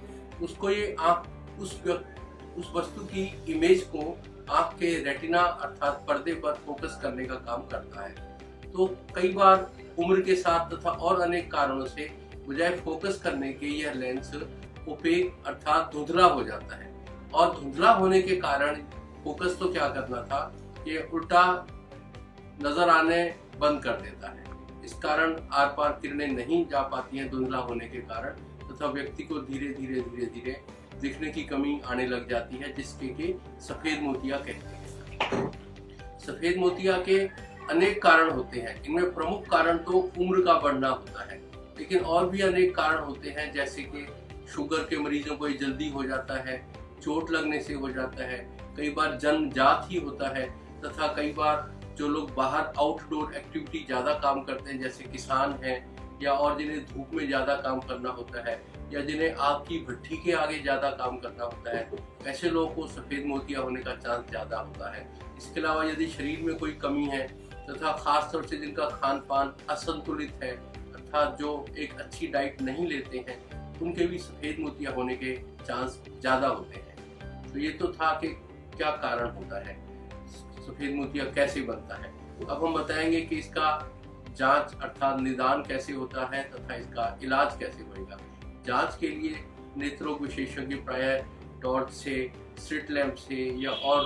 उसको ये आँख उस वस्तु की इमेज को आँख के रेटिना अर्थात पर्दे पर फोकस करने का काम करता है। तो कई बार उम्र के साथ तथा और अनेक कारणों से बजाय फोकस करने के यह लेंस ओपेक अर्थात धुंधला हो जाता है, और धुंधला होने के कारण फोकस तो क्या करना था, ये उल्टा नजर आने बंद कर देता है। इस कारण आर पार किरणें नहीं जा पाती हैं धुंधला होने के कारण, तथा व्यक्ति को धीरे धीरे दिखने की कमी आने लग जाती है, जिसके कि सफ़ेद मोतिया कहते हैं। सफ़ेद मोतिया के अनेक कारण होते हैं। इनमें प्रमुख कारण तो उम्र का बढ़ना होता है, लेकिन और भी अनेक कारण होते हैं, जैसे कि शुगर के मरीजों को ये जल्दी हो जाता है, चोट लगने से हो जाता है, कई बार जन्मजात ही होता है, तथा कई बार जो लोग बाहर आउटडोर एक्टिविटी ज़्यादा काम करते हैं, जैसे किसान हैं, या और जिन्हें धूप में ज़्यादा काम करना होता है, या जिन्हें आग की भट्टी के आगे ज़्यादा काम करना होता है, ऐसे लोगों को सफ़ेद मोतिया होने का चांस ज़्यादा होता है। इसके अलावा यदि शरीर में कोई कमी है तथा खासतौर से जिनका खान पान असंतुलित है, अर्थात जो एक अच्छी डाइट नहीं लेते हैं, उनके भी सफ़ेद मोतिया होने के चांस ज़्यादा होते हैं। तो ये तो था कि क्या कारण होता है, सफ़ेद मोतिया कैसे बनता है। अब हम बताएंगे कि इसका जांच अर्थात निदान कैसे होता है तथा इसका इलाज कैसे होगा। जांच के लिए नेत्रोग विशेषज्ञ प्रायः टॉर्च से, स्ट्रीट लैंप से या और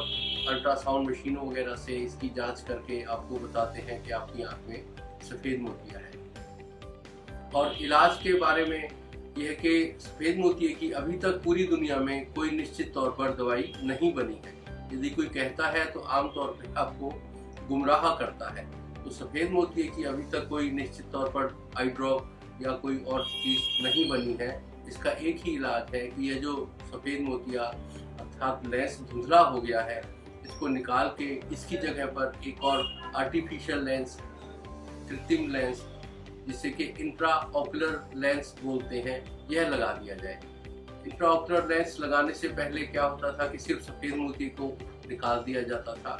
अल्ट्रासाउंड मशीनों वगैरह से इसकी जांच करके आपको बताते हैं कि आपकी आंख में सफ़ेद मोतिया है। और इलाज के बारे में यह है कि सफ़ेद मोतिये की अभी तक पूरी दुनिया में कोई निश्चित तौर पर दवाई नहीं बनी है। यदि कोई कहता है तो आमतौर पर आपको गुमराह करता है। तो सफ़ेद मोतिये की अभी तक कोई निश्चित तौर पर आई ड्रॉप या कोई और चीज़ नहीं बनी है। इसका एक ही इलाज है कि यह जो सफ़ेद मोतिया अर्थात लेंस धुंधला हो गया है, इसको निकाल के इसकी जगह पर एक और आर्टिफिशियल लेंस, कृत्रिम लेंस, जिसे कि इंट्रा ऑकुलर लेंस बोलते हैं, यह लगा दिया जाए। इंट्रा ऑकुलर लेंस लगाने से पहले क्या होता था कि सिर्फ सफ़ेद मोती को निकाल दिया जाता था,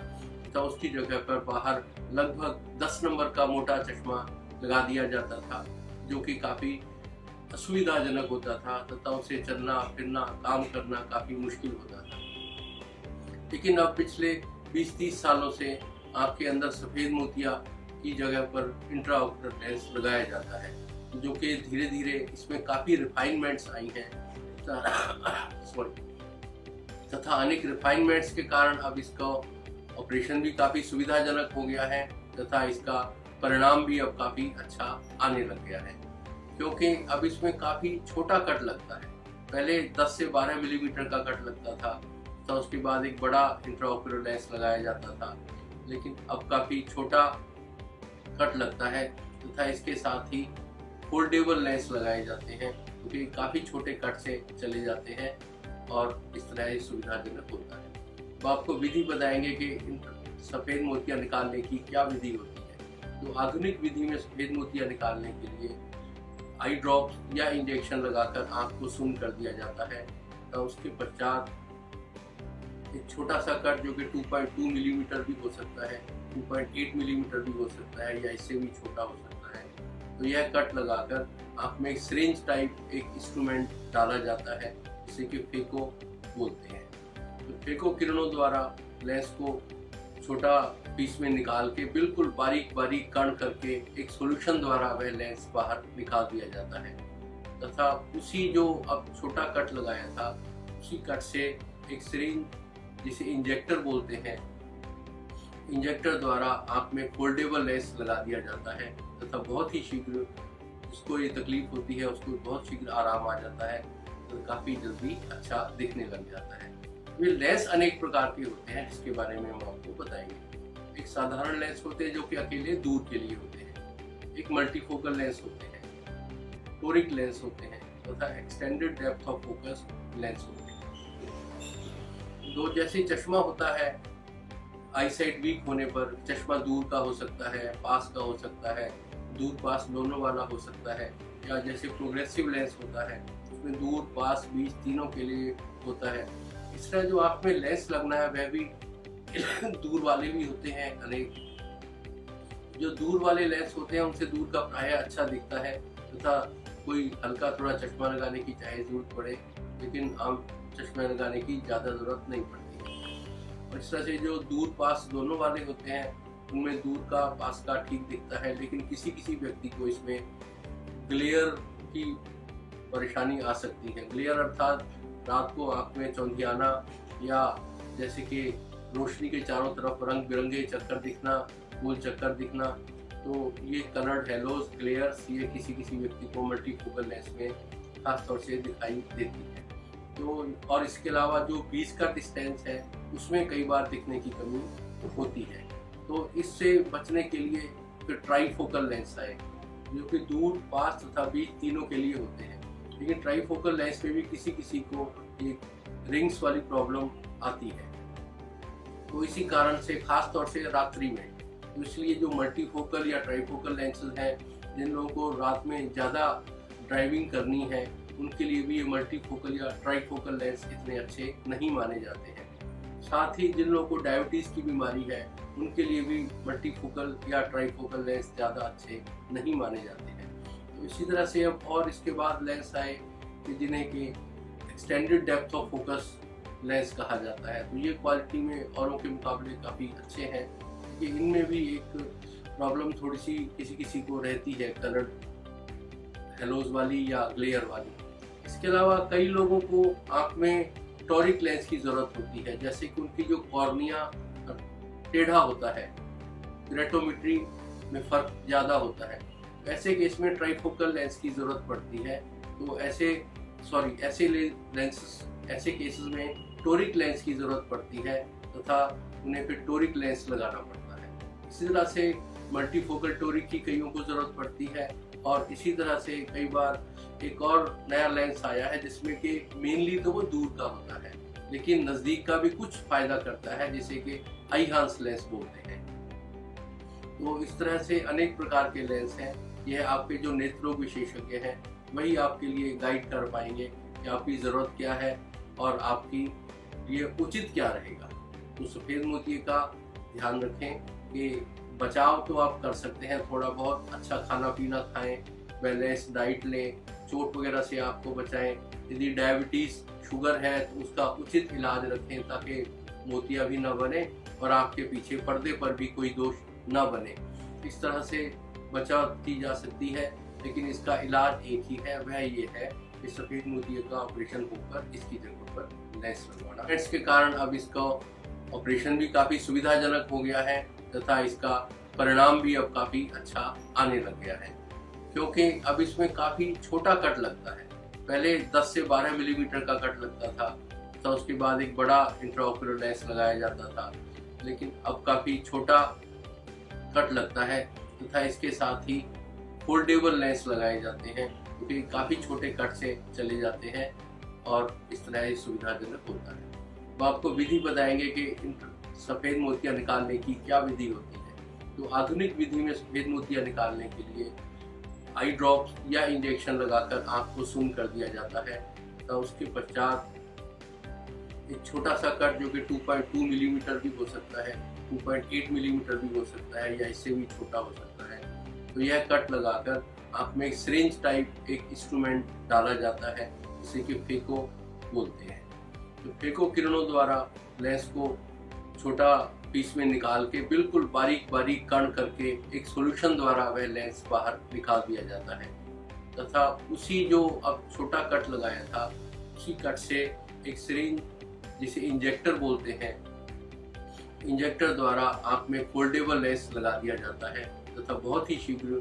तो उसकी जगह पर बाहर लगभग 10 नंबर का मोटा चश्मा लगा दिया जाता था, जो कि काफ़ी असुविधाजनक होता था तथा उसे चलना फिरना काम करना काफ़ी मुश्किल होता था। लेकिन अब पिछले 20-30 सालों से आपके अंदर सफ़ेद मोतिया की जगह पर इंट्रा ऑकुलर लेंस लगाया जाता है, जो कि धीरे धीरे इसमें काफ़ी रिफाइनमेंट्स आई हैं तथा अनेक रिफाइनमेंट्स के कारण अब इसका ऑपरेशन भी काफ़ी सुविधाजनक हो गया है तथा इसका परिणाम भी अब काफ़ी अच्छा आने लग गया है, क्योंकि अब इसमें काफ़ी छोटा कट लगता है। पहले 10 से 12 मिलीमीटर का कट लगता था, तो उसके बाद एक बड़ा इंट्राओकुलर लेंस लगाया जाता था, लेकिन अब काफ़ी छोटा कट लगता है तथा इसके साथ ही फोल्डेबल लेंस लगाए जाते हैं, क्योंकि काफ़ी छोटे कट से चले जाते हैं और इस तरह ये सुविधाजनक होता है। तो आपको विधि बताएंगे कि सफ़ेद मोतिया निकालने की क्या विधि होती है। तो आधुनिक विधि में सफ़ेद मोतिया निकालने के लिए आई ड्रॉप्स या इंजेक्शन लगाकर आँख को सुन्न कर दिया जाता है। तो उसके पश्चात एक छोटा सा कट जो कि 2.2 मिलीमीटर भी हो सकता है, 2.8 मिलीमीटर भी हो सकता है, या इससे भी छोटा हो सकता है। तो यह कट लगाकर आँख में एक सिरिंज टाइप एक इंस्ट्रूमेंट डाला जाता है, जिसे कि फेको बोलते हैं। तो फेको किरणों द्वारा लेंस को छोटा पीस में निकाल के बिल्कुल बारीक बारीक कण करके एक सॉल्यूशन द्वारा वह लेंस बाहर निकाल दिया जाता है, तथा उसी जो अब छोटा कट लगाया था उसी कट से एक सिरिंज, जिसे इंजेक्टर बोलते हैं, इंजेक्टर द्वारा आँख में फोल्डेबल लेंस लगा दिया जाता है, तथा बहुत ही शीघ्र जिसको ये तकलीफ होती है उसको बहुत शीघ्र आराम आ जाता है, तो काफ़ी जल्दी अच्छा दिखने लग जाता है। ये लेंस अनेक प्रकार के होते हैं, जिसके बारे में हम आपको बताएंगे। एक साधारण लेंस होते हैं जो कि अकेले दूर के लिए होते हैं, एक मल्टीफोकल लेंस होते हैं, टोरिक लेंस होते हैं, तथा extended depth of focus lens होते हैं। दो जैसे चश्मा होता है, आई साइट वीक होने पर चश्मा दूर का हो सकता है, पास का हो सकता है, दूर पास दोनों वाला हो सकता है, या जैसे प्रोग्रेसिव लेंस होता है उसमें दूर पास बीच तीनों के लिए होता है। इस तरह जो आँख में लेंस लगना है वह भी दूर वाले भी होते हैं अनेक। जो दूर वाले लेंस होते हैं उनसे दूर का प्रायः अच्छा दिखता है, तथा कोई हल्का थोड़ा चश्मा लगाने की चाहे जरूरत पड़े, लेकिन आम चश्मा लगाने की ज़्यादा जरूरत नहीं पड़ती। और इस तरह से जो दूर पास दोनों वाले होते हैं उनमें दूर का पास का ठीक दिखता है, लेकिन किसी किसी व्यक्ति को इसमें ग्लेयर की परेशानी आ सकती है। ग्लेयर अर्थात रात को आँख में चौंधियाना, या जैसे कि रोशनी के चारों तरफ रंग बिरंगे चक्कर दिखना, गोल चक्कर दिखना, तो ये कलर्ड हेलोज ग्लेयर्स ये किसी किसी व्यक्ति को मल्टीफोकल लेंस में खास तौर से दिखाई देती है। तो और इसके अलावा जो बीच का डिस्टेंस है उसमें कई बार दिखने की कमी होती है। तो इससे बचने के लिए फिर ट्राईफोकल लेंस आए, जो कि दूर पास तथा बीच तीनों के लिए होते हैं। लेकिन ट्राईफोकल लेंस में भी किसी किसी को एक रिंग्स वाली प्रॉब्लम आती है, तो इसी कारण से खास तौर से रात्रि में, तो इसलिए जो मल्टीफोकल या ट्राईफोकल लेंसेज हैं, जिन लोगों को रात में ज़्यादा ड्राइविंग करनी है उनके लिए भी ये मल्टीफोकल या ट्राईफोकल लेंस इतने अच्छे नहीं माने जाते हैं। साथ ही जिन लोगों को डायबिटीज़ की बीमारी है उनके लिए भी मल्टीफोकल या ट्राईफोकल लेंस ज़्यादा अच्छे नहीं माने जाते हैं। तो इसी तरह से अब और इसके बाद लेंस आए कि जिन्हें कि extended depth of focus lens कहा जाता है। तो ये क्वालिटी में औरों के मुकाबले काफ़ी अच्छे हैं, कि इनमें भी एक प्रॉब्लम थोड़ी सी किसी किसी को रहती है, कलर्ड हेलोज वाली या ग्लेयर वाली। इसके अलावा कई लोगों को आँख में टोरिक लेंस की ज़रूरत होती है, जैसे कि उनकी जो कॉर्निया टेढ़ा होता है, क्रेटोमेट्री में फ़र्क ज़्यादा होता है, ऐसे केस में ट्राईफोकल लेंस की ज़रूरत पड़ती है। तो ऐसे केसेस में टोरिक लेंस की ज़रूरत पड़ती है, तथा उन्हें फिर टोरिक लेंस लगाना पड़ता है। इसी तरह से मल्टीफोकल टोरिक की कईयों को ज़रूरत पड़ती है। और इसी तरह से कई बार एक और नया लेंस आया है जिसमें कि मेनली तो वो दूर का होता है, लेकिन नज़दीक का भी कुछ फ़ायदा करता है, जिसे कि आई हांस लेंस बोलते हैं। तो इस तरह से अनेक प्रकार के लेंस हैं। यह आपके जो नेत्र विशेषज्ञ हैं वही आपके लिए गाइड कर पाएंगे कि आपकी ज़रूरत क्या है और आपकी लिए उचित क्या रहेगा। तो सफ़ेद मोतिये का ध्यान रखें कि बचाव तो आप कर सकते हैं, थोड़ा बहुत अच्छा खाना पीना खाएं, बैलेंस डाइट लें, चोट वगैरह से आपको बचाएं। यदि डायबिटीज़ शुगर है तो उसका उचित इलाज रखें, ताकि मोतिया भी ना बने और आपके पीछे पर्दे पर भी कोई दोष ना बने। इस तरह से बचाव की जा सकती है, लेकिन इसका इलाज एक ही है, वह ये है कि सफ़ेद मोतिये का ऑपरेशन होकर इसकी जगह पर लेंस लगवाना। लेंस के कारण अब इसका ऑपरेशन भी काफ़ी सुविधाजनक हो गया है, तथा इसका परिणाम भी अब काफ़ी अच्छा आने लग गया है, क्योंकि अब इसमें काफ़ी छोटा कट लगता है। पहले 10 से 12 मिलीमीटर का कट लगता था, तो उसके बाद एक बड़ा इंट्राओकुलर लेंस लगाया जाता था, लेकिन अब काफ़ी छोटा कट लगता है, तथा इसके साथ ही फोल्डेबल लेंस लगाए जाते हैं, क्योंकि काफ़ी छोटे कट से चले जाते हैं और इस तरह ये सुविधाजनक होता है। वो आपको विधि बताएंगे कि सफ़ेद मोतिया निकालने की क्या विधि होती है। तो आधुनिक विधि में सफ़ेद मोतिया निकालने के लिए आई ड्रॉप्स या इंजेक्शन लगाकर आँख को सुन्न कर दिया जाता है। तो उसके पश्चात एक छोटा सा कट जो कि 2.2 मिलीमीटर भी हो सकता है, 2.8 मिलीमीटर भी हो सकता है या इससे भी छोटा हो सकता है। तो यह कट लगाकर आँख में एक सिरिंज टाइप एक इंस्ट्रूमेंट डाला जाता है जिसे कि फेको बोलते हैं। तो फेको किरणों द्वारा लेंस को छोटा पीस में निकाल के बिल्कुल बारीक बारीक कण करके एक सॉल्यूशन द्वारा वह लेंस बाहर निकाल दिया जाता है तथा उसी जो अब छोटा कट लगाया था उसी कट से एक सिरिंज जिसे इंजेक्टर बोलते हैं, इंजेक्टर द्वारा आँख में फोल्डेबल लेंस लगा दिया जाता है तथा बहुत ही शीघ्र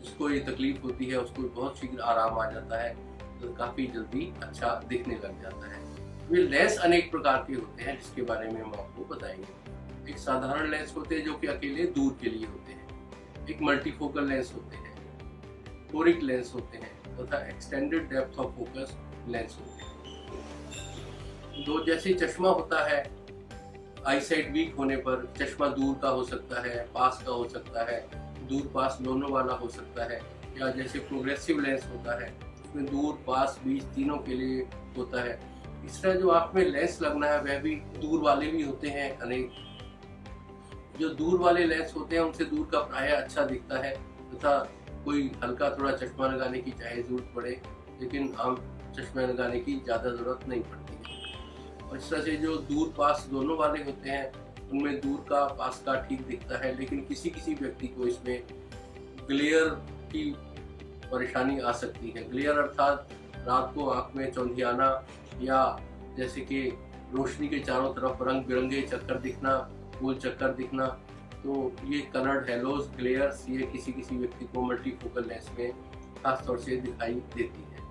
जिसको ये तकलीफ होती है उसको बहुत शीघ्र आराम आ जाता है, तो काफ़ी जल्दी अच्छा दिखने लग जाता है। ये लेंस अनेक प्रकार के होते हैं जिसके बारे में हम आपको बताएंगे। एक साधारण लेंस होते हैं जो कि अकेले दूर के लिए होते हैं, एक मल्टीफोकल लेंस होते हैं, टोरिक लेंस होते हैं तथा extended depth of focus lens होते हैं। दो जैसे चश्मा होता है, आई साइट वीक होने पर चश्मा दूर का हो सकता है, पास का हो सकता है, दूर पास दोनों वाला हो सकता है, या जैसे प्रोग्रेसिव लेंस होता है उसमें दूर पास बीच तीनों के लिए होता है। इस तरह जो आँख में लेंस लगना है वह भी दूर वाले भी होते हैं अनेक। जो दूर वाले लेंस होते हैं उनसे दूर का प्राय अच्छा दिखता है तथा कोई हल्का थोड़ा चश्मा लगाने की चाहे जरूरत पड़े लेकिन आम चश्मा लगाने की ज़्यादा ज़रूरत नहीं पड़ती है। और इस तरह से जो दूर पास दोनों वाले होते हैं उनमें दूर का पास का ठीक दिखता है, लेकिन किसी किसी व्यक्ति को इसमें ग्लेयर की परेशानी आ सकती है। ग्लेयर अर्थात रात को आँख में चौंधियाना या जैसे कि रोशनी के चारों तरफ रंग बिरंगे चक्कर दिखना, गोल चक्कर दिखना, तो ये कलर्ड हेलोज ग्लेयर्स ये किसी किसी व्यक्ति को मल्टीफोकल लेंस में खास तौर से दिखाई देती है।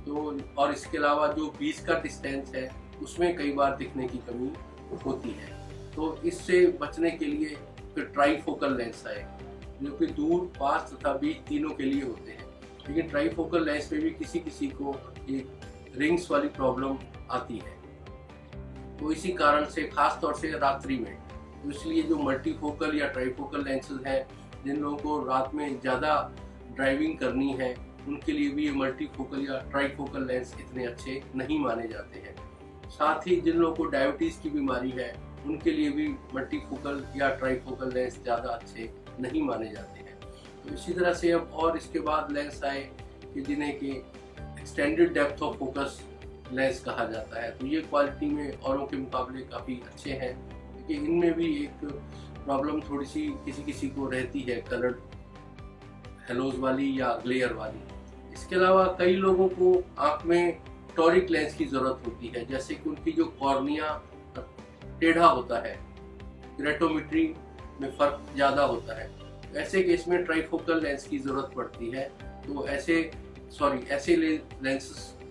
तो और इसके अलावा जो 20 का डिस्टेंस है उसमें कई बार दिखने की कमी होती है। तो इससे बचने के लिए फिर ट्राईफोकल लेंस आए जो कि दूर पास तथा बीच तीनों के लिए होते हैं, लेकिन ट्राईफोकल लेंस में भी किसी किसी को एक रिंग्स वाली प्रॉब्लम आती है। तो इसी कारण से खास तौर से रात्रि में, तो इसलिए जो मल्टीफोकल या ट्राईफोकल लेंसेज हैं जिन लोगों को रात में ज़्यादा ड्राइविंग करनी है उनके लिए भी ये मल्टीफोकल या ट्राईफोकल लेंस इतने अच्छे नहीं माने जाते हैं। साथ ही जिन लोगों को डायबिटीज़ की बीमारी है उनके लिए भी मल्टीफोकल या ट्राईफोकल लेंस ज़्यादा अच्छे नहीं माने जाते हैं। तो इसी तरह से अब और इसके बाद लेंस आए कि जिन्हें कि extended depth of focus lens कहा जाता है। तो ये क्वालिटी में औरों के मुकाबले काफ़ी अच्छे हैं, लेकिन इनमें भी एक प्रॉब्लम थोड़ी सी किसी किसी को रहती है, कलर्ड हेलोज वाली या ग्लेयर वाली। इसके अलावा कई लोगों को आँख में टोरिक लेंस की ज़रूरत होती है, जैसे कि उनकी जो कॉर्निया टेढ़ा होता है, ग्रेटोमेट्री में फ़र्क ज़्यादा होता है, ऐसे केस में ट्राईफोकल लेंस की ज़रूरत पड़ती है। तो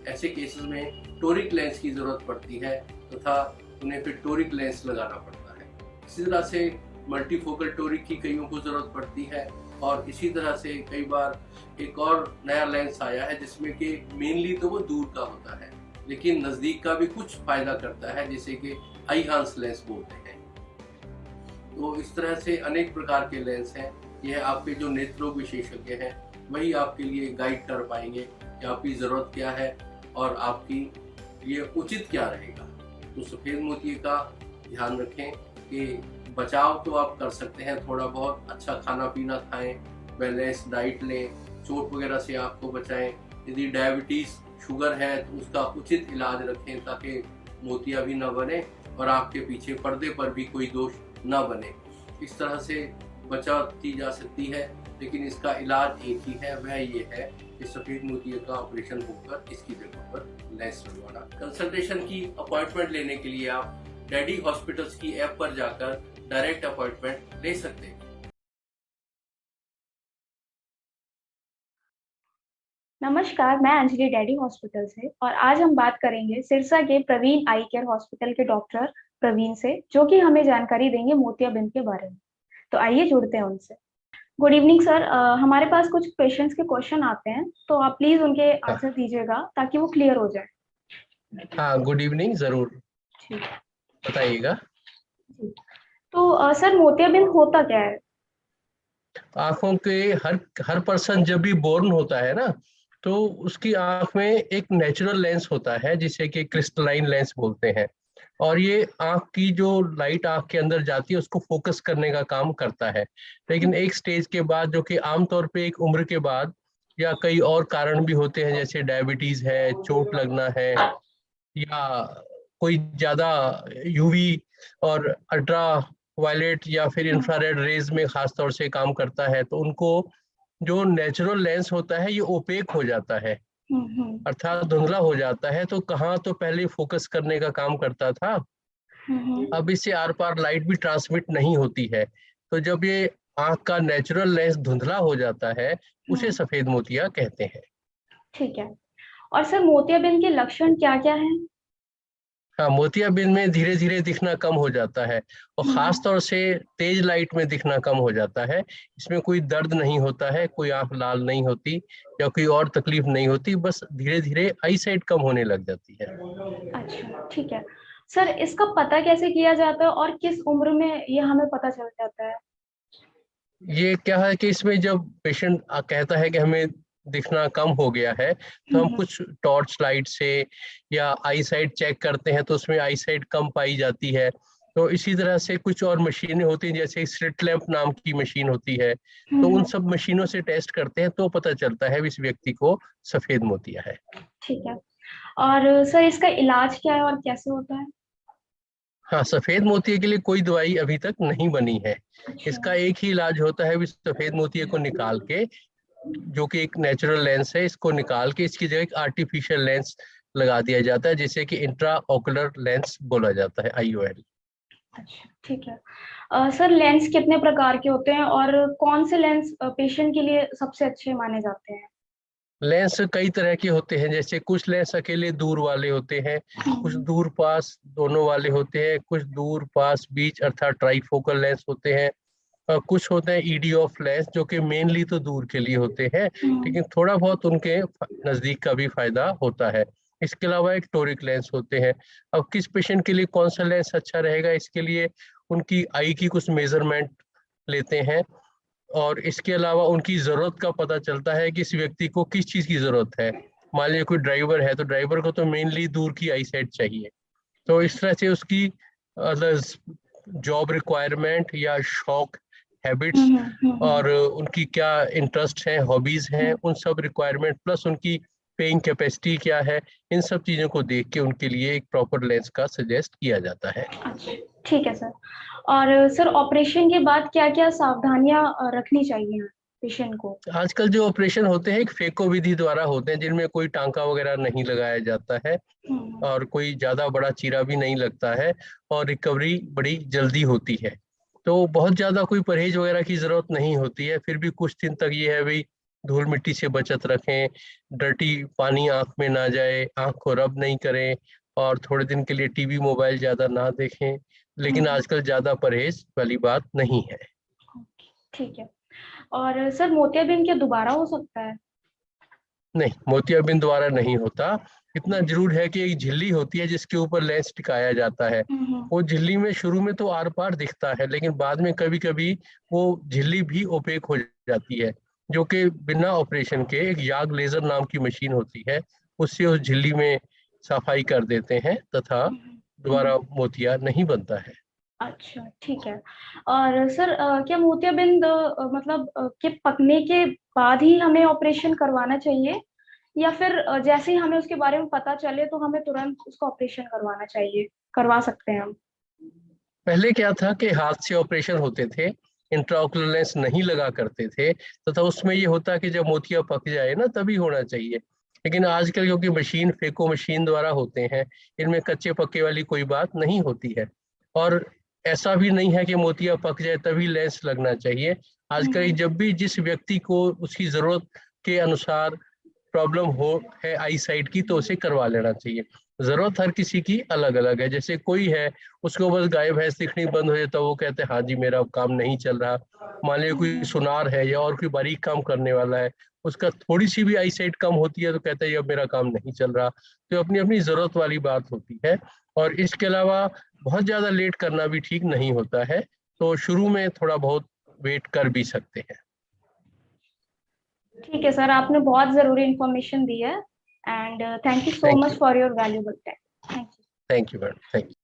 ऐसे केसेस में टोरिक लेंस की ज़रूरत पड़ती है तथा उन्हें फिर टोरिक लेंस लगाना पड़ता है। इसी तरह से मल्टीफोकल टोरिक की कईयों को ज़रूरत पड़ती है। और इसी तरह से कई बार एक और नया लेंस आया है जिसमें कि मेनली तो वो दूर का होता है लेकिन नज़दीक का भी कुछ फ़ायदा करता है, जिसे कि आईहांस लेंस बोलते हैं। तो इस तरह से अनेक प्रकार के लेंस हैं। यह आपके जो नेत्रोग विशेषज्ञ हैं वही आपके लिए गाइड कर पाएंगे कि आपकी ज़रूरत क्या है और आपकी ये उचित क्या रहेगा। तो सफ़ेद मोतिये का ध्यान रखें कि बचाव तो आप कर सकते हैं, थोड़ा बहुत अच्छा खाना पीना खाएं, बैलेंस डाइट लें, चोट वगैरह से आपको बचाएं। यदि डायबिटीज़ शुगर है तो उसका उचित इलाज रखें ताकि मोतिया भी ना बने और आपके पीछे पर्दे पर भी कोई दोष ना बने। इस तरह से बचाव की जा सकती है, लेकिन इसका इलाज एक ही है, वह ये है कि सफ़ेद मोतिये का ऑपरेशन होकर इसकी जगह पर लेंस लगवाना। कंसल्टेशन की अपॉइंटमेंट लेने के लिए आप डैडी हॉस्पिटल्स की ऐप पर जाकर डायरेक्ट अपॉइंटमेंट ले सकते हैं। नमस्कार, मैं अंजलि डैडी हॉस्पिटल से और आज हम बात करेंगे सिरसा के प्रवीण आई केयर हॉस्पिटल के डॉक्टर प्रवीण से, जो कि हमें जानकारी देंगे मोतियाबिंद के बारे में। तो आइए जुड़ते हैं उनसे। गुड इवनिंग सर, हमारे पास कुछ पेशेंट्स के क्वेश्चन आते हैं, तो आप प्लीज उनके आंसर दीजिएगा ताकि वो क्लियर हो जाए। हाँ, गुड इवनिंग, जरूर बताइएगा। तो सर मोतियाबिंद होता क्या है? आंखों के हर हर पर्सन जब भी बोर्न होता है ना, तो उसकी आंख में एक नेचुरल लेंस होता है जिसे कि क्रिस्टलाइन लेंस बोलते हैं। और ये आंख की जो लाइट आंख के अंदर जाती है उसको फोकस करने का काम करता है। लेकिन एक स्टेज के बाद, जो कि आमतौर पे एक उम्र के बाद, या कई और कारण भी होते हैं जैसे डायबिटीज है, चोट लगना है, या कोई ज्यादा यूवी और अल्ट्रा वायलेट या फिर इंफ्रारेड रेज में खास तौर से काम करता है, तो उनको जो नेचुरल लेंस होता है ये ओपेक हो जाता है, अर्थात धुंधला हो जाता है। तो कहाँ तो पहले फोकस करने का काम करता था, अब इससे आर पार लाइट भी ट्रांसमिट नहीं होती है। तो जब ये आंख का नेचुरल लेंस धुंधला हो जाता है, उसे सफेद मोतिया कहते हैं। ठीक है। और सर मोतियाबिंद के लक्षण क्या क्या हैं? हाँ, मोतियाबिंद में धीरे धीरे दिखना कम हो जाता है, और खास तौर से तेज लाइट में दिखना कम हो जाता है। इसमें कोई दर्द नहीं होता है, कोई आंख लाल नहीं होती या कोई और तकलीफ नहीं होती, बस धीरे धीरे आई साइट कम होने लग जाती है। अच्छा, ठीक है। सर इसका पता कैसे किया जाता है और किस उम्र में ये हमें पता चल जाता है? ये क्या है कि इसमें जब पेशेंट कहता है कि हमें दिखना कम हो गया है, तो हम कुछ टॉर्च लाइट से या आई साइट चेक करते हैं, तो उसमें आई साइट कम पाई जाती है। तो इसी तरह से कुछ और मशीनें होती हैं, जैसे स्लिट लैंप नाम की मशीन होती है, तो उन सब मशीनों से टेस्ट करते हैं, तो पता चलता है इस व्यक्ति को सफेद मोतिया है। ठीक है। और सर इसका इलाज क्या है और कैसे होता है? हाँ, सफेद मोतिये के लिए कोई दवाई अभी तक नहीं बनी है। इसका एक ही इलाज होता है, इस सफेद मोतिये को निकाल के, जो कि एक नेचुरल लेंस है, इसको निकाल के इसकी जगह एक आर्टिफिशियल लेंस लगा दिया जाता है, जिसे कि इंट्रा ऑकुलर लेंस बोला जाता है, IOL। अच्छा, ठीक है। सर लेंस कितने प्रकार के होते हैं और कौन से लेंस पेशेंट के लिए सबसे अच्छे माने जाते हैं? लेंस कई तरह के होते हैं, जैसे कुछ लेंस अकेले दूर वाले होते हैं, कुछ दूर पास दोनों वाले होते हैं, कुछ दूर पास बीच अर्थात ट्राइफोकल लेंस होते हैं, और कुछ होते हैं ED ऑफ लेंस, जो कि मेनली तो दूर के लिए होते हैं, लेकिन थोड़ा बहुत उनके नजदीक का भी फायदा होता है। इसके अलावा एक टोरिक लेंस होते हैं। अब किस पेशेंट के लिए कौन सा लेंस अच्छा रहेगा, इसके लिए उनकी आई की कुछ मेजरमेंट लेते हैं, और इसके अलावा उनकी जरूरत का पता चलता है कि इस व्यक्ति को किस चीज की जरूरत है। मान लीजिए कोई ड्राइवर है, तो ड्राइवर को तो मेनली दूर की आई साइट चाहिए, तो इस तरह से उसकी जॉब रिक्वायरमेंट या शौक हैबिट्स और उनकी क्या इंटरेस्ट है, हॉबीज हैं, उन सब रिक्वायरमेंट प्लस उनकी पेइंग कैपेसिटी क्या है, इन सब चीजों को देख के उनके लिए एक प्रॉपर लेंस का सजेस्ट किया जाता है। अच्छा, ठीक है सर। और सर ऑपरेशन के बाद क्या-क्या सावधानियां रखनी चाहिए पेशेंट को? आजकल जो ऑपरेशन होते हैं एक फेको विधि द्वारा होते हैं, जिनमें कोई टांका वगैरह नहीं लगाया जाता है और कोई ज्यादा बड़ा चीरा भी नहीं लगता है, और रिकवरी बड़ी जल्दी होती है। तो बहुत ज्यादा कोई परहेज वगैरह की जरूरत नहीं होती है। फिर भी कुछ दिन तक ये है भाई, धूल मिट्टी से बचत रखें, डर्टी पानी आंख में ना जाए, आंख को रब नहीं करें, और थोड़े दिन के लिए टीवी मोबाइल ज्यादा ना देखें। लेकिन आजकल ज्यादा परहेज वाली बात नहीं है। ठीक है। और सर मोतियाबिंद क्या दोबारा हो सकता है? नहीं, मोतियाबिंद द्वारा नहीं होता। इतना जरूर है कि एक झिल्ली होती है जिसके ऊपर लेंस टिकाया जाता है। वो झिल्ली में शुरू में तो आर पार दिखता है, लेकिन बाद में कभी कभी वो झिल्ली भी ओपेक हो जाती है, जो कि बिना ऑपरेशन के एक याग लेजर नाम की मशीन होती है, उससे उस झिल्ली में सफाई कर देते हैं तथा दोबारा मोतिया नहीं बनता है। अच्छा, ठीक है। और सर क्या मोतियाबिंद मतलब के पकने के बाद ही हमें ऑपरेशन करवाना चाहिए या फिर जैसे ही हमें उसके बारे में पता चले तो हमें तुरंत उसका ऑपरेशन करवा सकते हैं हम? पहले क्या था कि हाथ से ऑपरेशन होते थे, इंट्राओकुलर लेंस नहीं लगा करते थे, तथा उसमें ये होता कि जब मोतिया पक जाए ना तभी होना चाहिए। लेकिन आजकल क्योंकि मशीन फेको मशीन द्वारा होते हैं, इनमें कच्चे पक्के वाली कोई बात नहीं होती है, और ऐसा भी नहीं है कि मोतिया पक जाए तभी लेंस लगना चाहिए। आजकल जब भी जिस व्यक्ति को उसकी जरूरत के अनुसार प्रॉब्लम हो है आई साइट की, तो उसे करवा लेना चाहिए। जरूरत हर किसी की अलग अलग है। जैसे कोई है उसको बस गाय भैंस दिखनी बंद हो जाए तो वो कहते हैं हाँ जी मेरा काम नहीं चल रहा। मान लीजिए कोई सुनार है या और कोई बारीक काम करने वाला है, उसका थोड़ी सी भी आई साइट कम होती है तो कहता है अब मेरा काम नहीं चल रहा। तो अपनी अपनी जरूरत वाली बात होती है। और इसके अलावा बहुत ज्यादा लेट करना भी ठीक नहीं होता है, तो शुरू में थोड़ा बहुत वेट कर भी सकते हैं। ठीक है सर, आपने बहुत ज़रूरी इन्फॉर्मेशन दी है and thank you so thank much you. For your valuable time. Thank you. Thank you madam, thank you.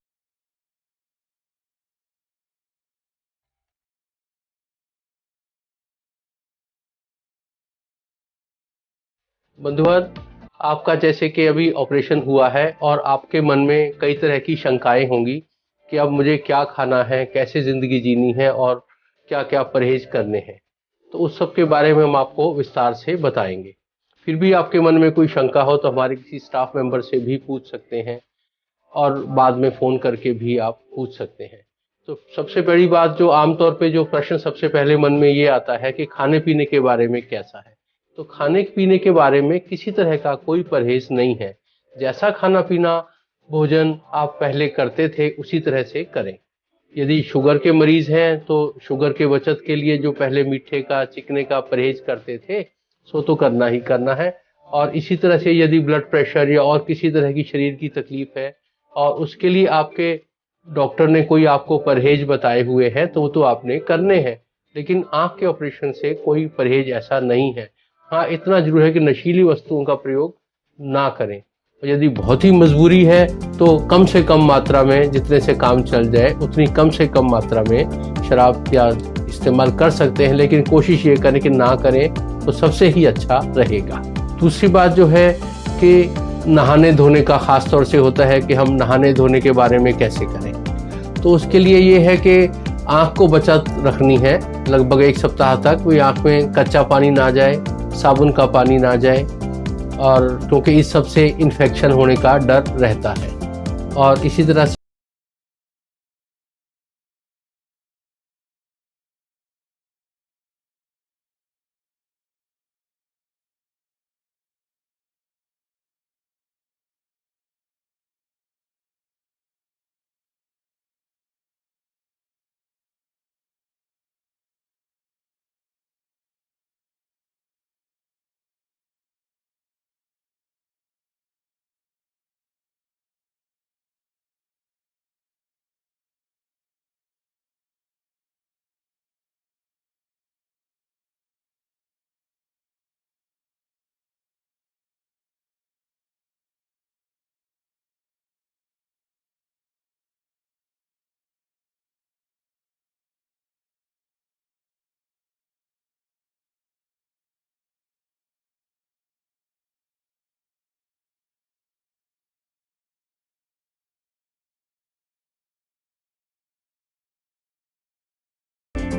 बंधुवर, आपका जैसे कि अभी ऑपरेशन हुआ है और आपके मन में कई तरह की शंकाएं होंगी कि अब मुझे क्या खाना है, कैसे ज़िंदगी जीनी है और क्या-क्या परहेज़ करने हैं। तो उस सब के बारे में हम आपको विस्तार से बताएँगे। फिर भी आपके मन में कोई शंका हो तो हमारे किसी स्टाफ मेंबर से भी पूछ सकते हैं और बाद में फ़ोन करके भी आप पूछ सकते हैं। तो सबसे बड़ी बात, जो आमतौर पे जो प्रश्न सबसे पहले मन में ये आता है कि खाने-पीने के बारे में कैसा है? तो खाने-पीने के बारे में किसी तरह का कोई परहेज़ नहीं है। जैसा खाना-पीना, भोजन आप पहले करते थे, उसी तरह से करें। यदि शुगर के मरीज़ हैं, तो शुगर के बचत के लिए जो पहले मीठे का, चिकने का परहेज़ करते थे, सो तो करना ही करना है। और इसी तरह से यदि ब्लड प्रेशर या और किसी तरह की शरीर की तकलीफ़ है और उसके लिए आपके डॉक्टर ने कोई आपको परहेज बताए हुए हैं, तो वो तो आपने करने हैं। लेकिन आंख के ऑपरेशन से कोई परहेज ऐसा नहीं है। हाँ, इतना जरूर है कि नशीली वस्तुओं का प्रयोग ना करें। और यदि बहुत ही मजबूरी है तो कम से कम मात्रा में, जितने से काम चल जाए उतनी कम से कम मात्रा में शराब या इस्तेमाल कर सकते हैं, लेकिन कोशिश ये करें कि ना करें तो सबसे ही अच्छा रहेगा। दूसरी बात जो है कि नहाने धोने का ख़ास तौर से होता है कि हम नहाने धोने के बारे में कैसे करें। तो उसके लिए ये है कि आँख को बचत रखनी है लगभग 1 सप्ताह तक। कोई आँख में कच्चा पानी ना जाए, साबुन का पानी ना जाए, और क्योंकि इस सब से इन्फेक्शन होने का डर रहता है। और इसी तरह से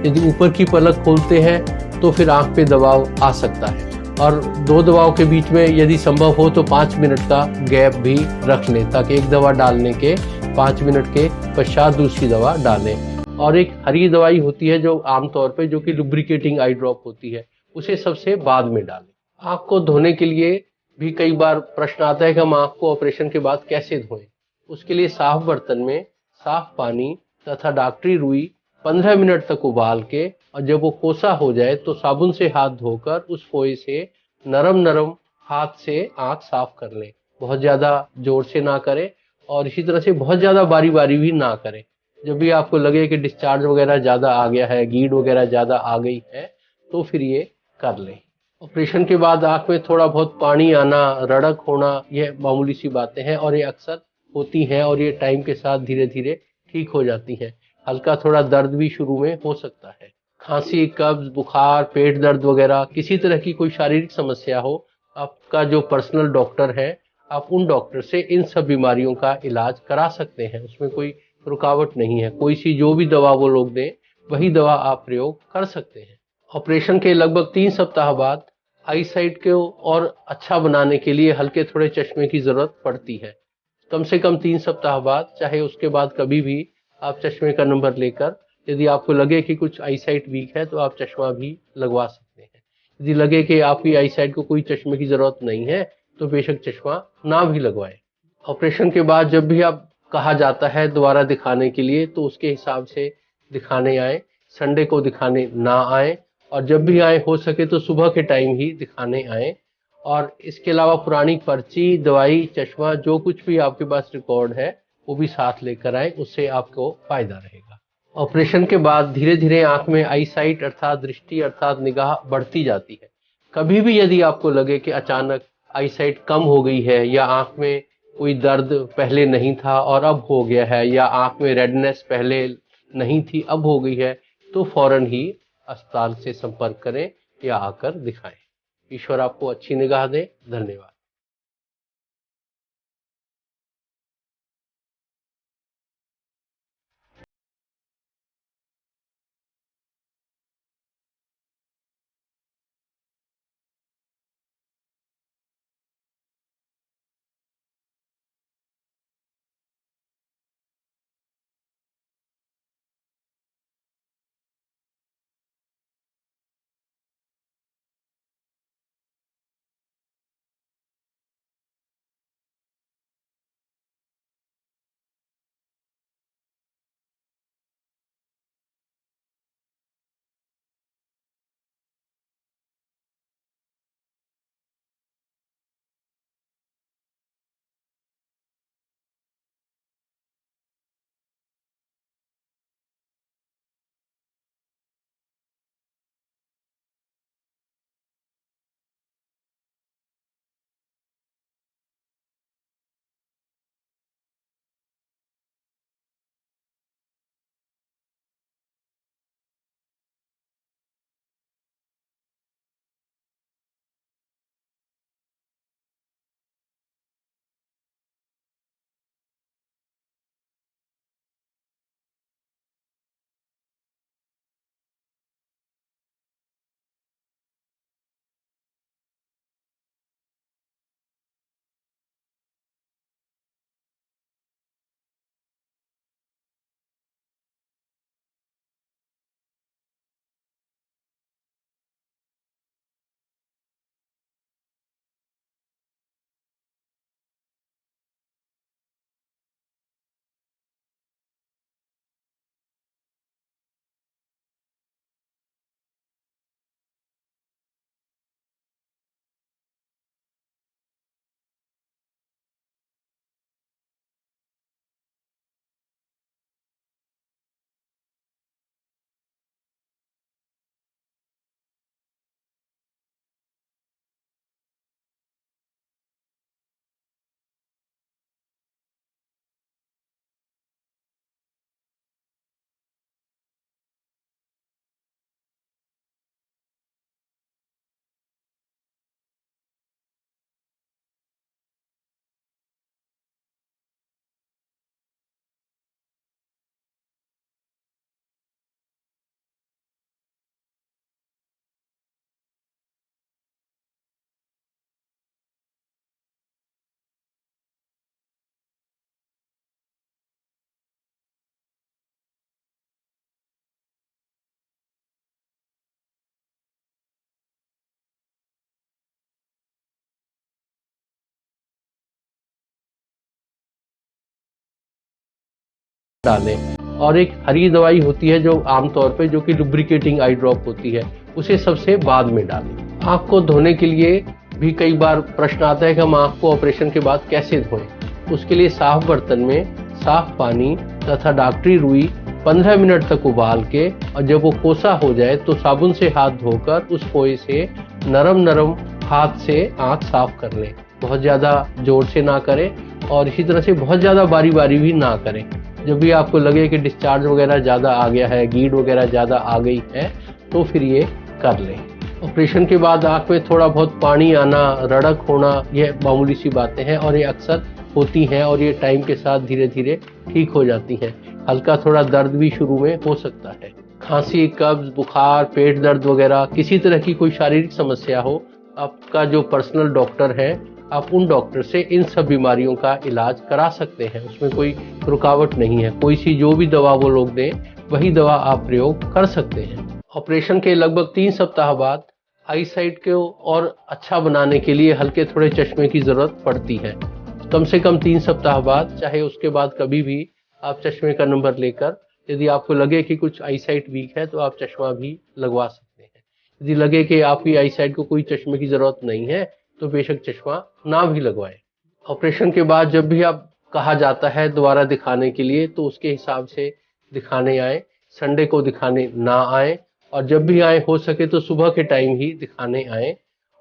यदि ऊपर की पलक खोलते हैं तो फिर आंख पे दबाव आ सकता है। और 2 दवाओं के बीच में यदि संभव हो तो 5 मिनट का गैप भी रख लें, ताकि एक दवा डालने के 5 मिनट के पश्चात दूसरी दवा डालें। और एक हरी दवाई होती है जो आमतौर पे, जो कि लुब्रिकेटिंग आई ड्रॉप होती है, उसे सबसे बाद में डालें। आंख को धोने के लिए भी कई बार प्रश्न आता है कि हम आंख को ऑपरेशन के बाद कैसे धोएं। उसके लिए साफ बर्तन में साफ पानी तथा डॉक्टरी रुई 15 मिनट तक उबाल के, और जब वो कोसा हो जाए तो साबुन से हाथ धोकर उस फोए से नरम नरम हाथ से आंख साफ कर लें। बहुत ज़्यादा जोर से ना करें और इसी तरह से बहुत ज़्यादा बारी बारी भी ना करें। जब भी आपको लगे कि डिस्चार्ज वगैरह ज़्यादा आ गया है, गीड वगैरह ज़्यादा आ गई है, तो फिर ये कर लें। ऑपरेशन के बाद आंख में थोड़ा बहुत पानी आना, रड़क होना, यह मामूली सी बातें हैं और ये अक्सर होती हैं और ये टाइम के साथ धीरे धीरे ठीक हो जाती हैं। हल्का थोड़ा दर्द भी शुरू में हो सकता है। खांसी, कब्ज, बुखार, पेट दर्द वगैरह किसी तरह की कोई शारीरिक समस्या हो, आपका जो पर्सनल डॉक्टर है, आप उन डॉक्टर से इन सब बीमारियों का इलाज करा सकते हैं। उसमें कोई रुकावट नहीं है। कोई सी जो भी दवा वो लोग दें, वही दवा आप प्रयोग कर सकते हैं। ऑपरेशन के लगभग 3 सप्ताह बाद आई साइट को और अच्छा बनाने के लिए हल्के थोड़े चश्मे की जरूरत पड़ती है। कम से कम 3 सप्ताह बाद, चाहे उसके बाद कभी भी, आप चश्मे का नंबर लेकर, यदि आपको लगे कि कुछ आई साइट वीक है तो आप चश्मा भी लगवा सकते हैं। यदि लगे कि आपकी आई साइट को कोई चश्मे की जरूरत नहीं है तो बेशक चश्मा ना भी लगवाएं। ऑपरेशन के बाद जब भी आप कहा जाता है दोबारा दिखाने के लिए, तो उसके हिसाब से दिखाने आए। संडे को दिखाने ना आए, और जब भी आए हो सके तो सुबह के टाइम ही दिखाने आए। और इसके अलावा पुरानी पर्ची, दवाई, चश्मा, जो कुछ भी आपके पास रिकॉर्ड है वो भी साथ लेकर आए, उससे आपको फायदा रहेगा। ऑपरेशन के बाद धीरे धीरे आंख में आई साइट अर्थात दृष्टि अर्थात निगाह बढ़ती जाती है। कभी भी यदि आपको लगे कि अचानक आईसाइट कम हो गई है या आंख में कोई दर्द पहले नहीं था और अब हो गया है, या आंख में रेडनेस पहले नहीं थी अब हो गई है, तो फौरन ही अस्पताल से संपर्क करें या आकर दिखाएं। ईश्वर आपको अच्छी निगाह दे। धन्यवाद। डालें। और एक हरी दवाई होती है जो आमतौर पे जो कि लुब्रिकेटिंग आई ड्रॉप होती है, उसे सबसे बाद में डालें। आंख को धोने के लिए भी कई बार प्रश्न आता है कि हम आंख को ऑपरेशन के बाद कैसे धोएं। उसके लिए साफ बर्तन में साफ पानी तथा डॉक्टरी रुई 15 मिनट तक उबाल के, और जब वो कोसा हो जाए तो साबुन से हाथ धोकर उस पोए से नरम नरम हाथ से आंख साफ कर लें। बहुत ज़्यादा जोर से ना करें और इसी तरह से बहुत ज़्यादा बारी बारी भी ना करें। जब भी आपको लगे कि डिस्चार्ज वगैरह ज़्यादा आ गया है, गीड वगैरह ज़्यादा आ गई है, तो फिर ये कर लें। ऑपरेशन के बाद आँख में थोड़ा बहुत पानी आना, रड़क होना, यह मामूली सी बातें हैं और ये अक्सर होती हैं और ये टाइम के साथ धीरे धीरे ठीक हो जाती हैं। हल्का थोड़ा दर्द भी शुरू में हो सकता है। खांसी, कब्ज, बुखार, पेट दर्द वगैरह किसी तरह की कोई शारीरिक समस्या हो, आपका जो पर्सनल डॉक्टर है, आप उन डॉक्टर से इन सब बीमारियों का इलाज करा सकते हैं। उसमें कोई रुकावट नहीं है। कोई सी जो भी दवा वो लोग दें वही दवा आप प्रयोग कर सकते हैं। ऑपरेशन के लगभग 3 सप्ताह बाद आई साइट को और अच्छा बनाने के लिए हल्के थोड़े चश्मे की ज़रूरत पड़ती है। कम से कम 3 सप्ताह बाद, चाहे उसके बाद कभी भी आप चश्मे का नंबर लेकर, यदि आपको लगे कि कुछ आई साइट वीक है तो आप चश्मा भी लगवा सकते हैं। यदि लगे कि आपकी आई साइट को कोई चश्मे की ज़रूरत नहीं है तो बेशक चश्मा ना भी लगवाएं। ऑपरेशन के बाद जब भी आप कहा जाता है दोबारा दिखाने के लिए, तो उसके हिसाब से दिखाने आए। संडे को दिखाने ना आए, और जब भी आए हो सके तो सुबह के टाइम ही दिखाने आए।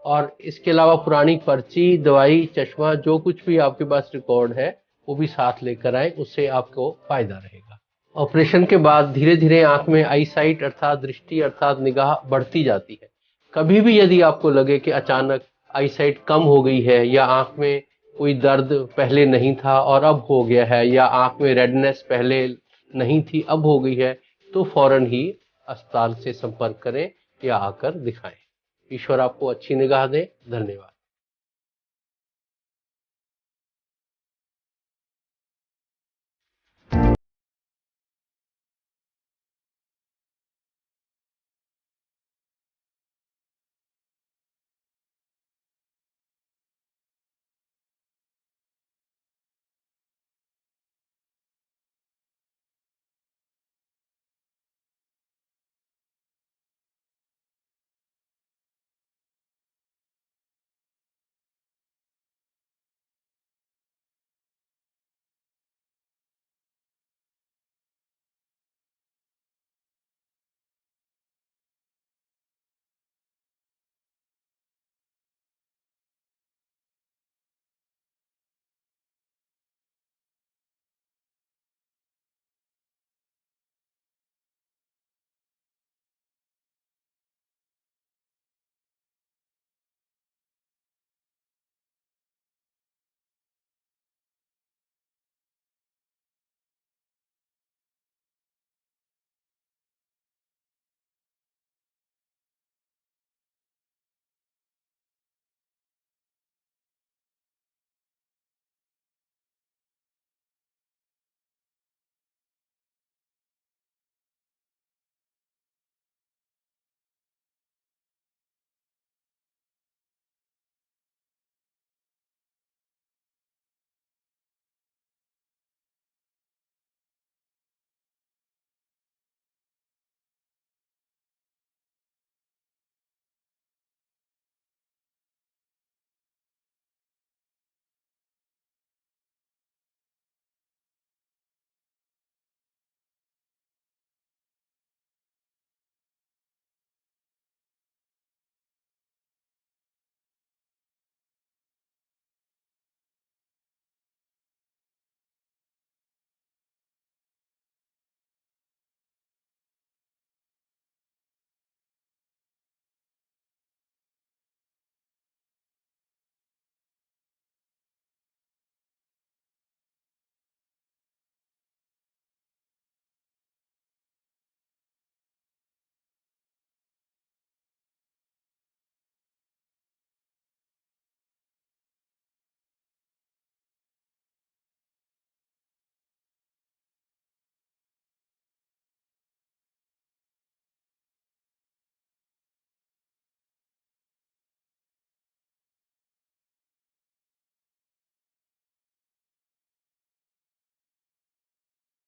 और इसके अलावा पुरानी पर्ची, दवाई, चश्मा, जो कुछ भी आपके पास रिकॉर्ड है वो भी साथ लेकर आए, उससे आपको फायदा रहेगा। ऑपरेशन के बाद धीरे धीरे आंख में आई साइट अर्थात दृष्टि अर्थात निगाह बढ़ती जाती है। कभी भी यदि आपको लगे कि अचानक आई साइट कम हो गई है, या आंख में कोई दर्द पहले नहीं था और अब हो गया है, या आंख में रेडनेस पहले नहीं थी अब हो गई है, तो फौरन ही अस्पताल से संपर्क करें या आकर दिखाएं। ईश्वर आपको अच्छी निगाह दे। धन्यवाद।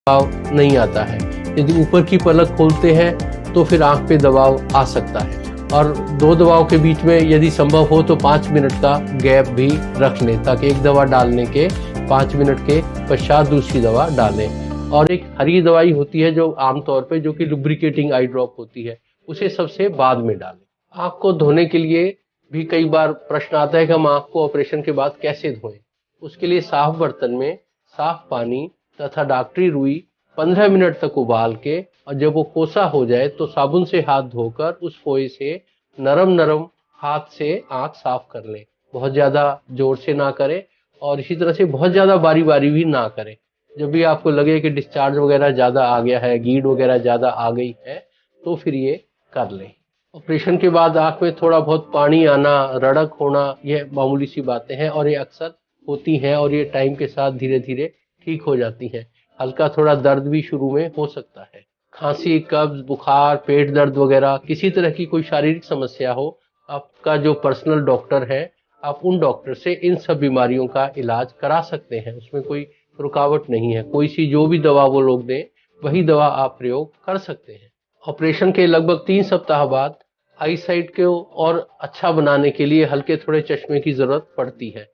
दबाव नहीं आता है। यदि ऊपर की पलक खोलते हैं तो फिर आंख पे दबाव आ सकता है, और दो दवाओं के बीच में यदि संभव हो तो 5 मिनट का गैप भी रख लें, ताकि एक दवा डालने के 5 मिनट के पश्चात दूसरी दवा डालें। और एक हरी दवाई होती है जो आमतौर पे जो कि लुब्रिकेटिंग आई ड्रॉप होती है, उसे सबसे बाद में डालें। आंख को धोने के लिए भी कई बार प्रश्न आता है कि हम आंख को ऑपरेशन के बाद कैसे धोएं। उसके लिए साफ बर्तन में साफ पानी तथा डॉक्टरी रुई 15 मिनट तक उबाल के, और जब वो कोसा हो जाए तो साबुन से हाथ धोकर उस पोए से नरम नरम हाथ से आंख साफ कर लें। बहुत ज्यादा जोर से ना करें, और इसी तरह से बहुत ज्यादा बारी बारी भी ना करें। जब भी आपको लगे कि डिस्चार्ज वगैरह ज्यादा आ गया है, गीड वगैरह ज्यादा आ गई है, तो फिर ये कर लें। ऑपरेशन के बाद आंख में थोड़ा बहुत पानी आना, रड़क होना, यह मामूली सी बातें हैं और ये अक्सर होती हैं, और ये टाइम के साथ धीरे धीरे ठीक हो जाती हैं। हल्का थोड़ा दर्द भी शुरू में हो सकता है। खांसी, कब्ज, बुखार, पेट दर्द वगैरह किसी तरह की कोई शारीरिक समस्या हो, आपका जो पर्सनल डॉक्टर है, आप उन डॉक्टर से इन सब बीमारियों का इलाज करा सकते हैं। उसमें कोई रुकावट नहीं है। कोई सी जो भी दवा वो लोग दें वही दवा आप प्रयोग कर सकते हैं। ऑपरेशन के लगभग 3 सप्ताह बाद आई साइट को और अच्छा बनाने के लिए हल्के थोड़े चश्मे की जरूरत पड़ती है।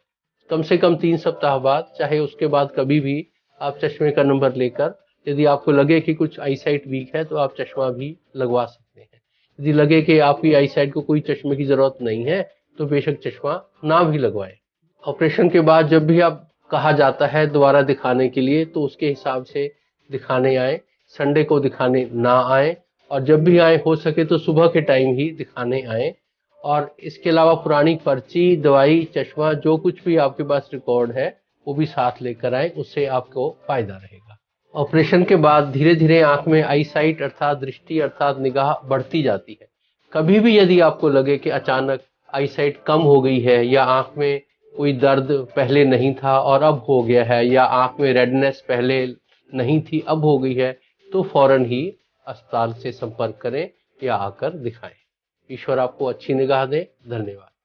कम से कम 3 सप्ताह बाद, चाहे उसके बाद कभी भी, आप चश्मे का नंबर लेकर, यदि आपको लगे कि कुछ आई साइट वीक है तो आप चश्मा भी लगवा सकते हैं। यदि लगे कि आपकी आई साइट को कोई चश्मे की जरूरत नहीं है, तो बेशक चश्मा ना भी लगवाएं। ऑपरेशन के बाद जब भी आप कहा जाता है दोबारा दिखाने के लिए तो उसके हिसाब से दिखाने आए, संडे को दिखाने ना आए, और जब भी आए हो सके तो सुबह के टाइम ही दिखाने आए। और इसके अलावा पुरानी पर्ची, दवाई, चश्मा जो कुछ भी आपके पास रिकॉर्ड है वो भी साथ लेकर आए, उससे आपको फायदा रहेगा। ऑपरेशन के बाद धीरे धीरे आंख में आई साइट अर्थात दृष्टि अर्थात निगाह बढ़ती जाती है। कभी भी यदि आपको लगे कि अचानक आई साइट कम हो गई है या आंख में कोई दर्द पहले नहीं था और अब हो गया है, या आंख में रेडनेस पहले नहीं थी अब हो गई है, तो फौरन ही अस्पताल से संपर्क करें या आकर दिखाएं। ईश्वर आपको अच्छी निगाह दे। धन्यवाद।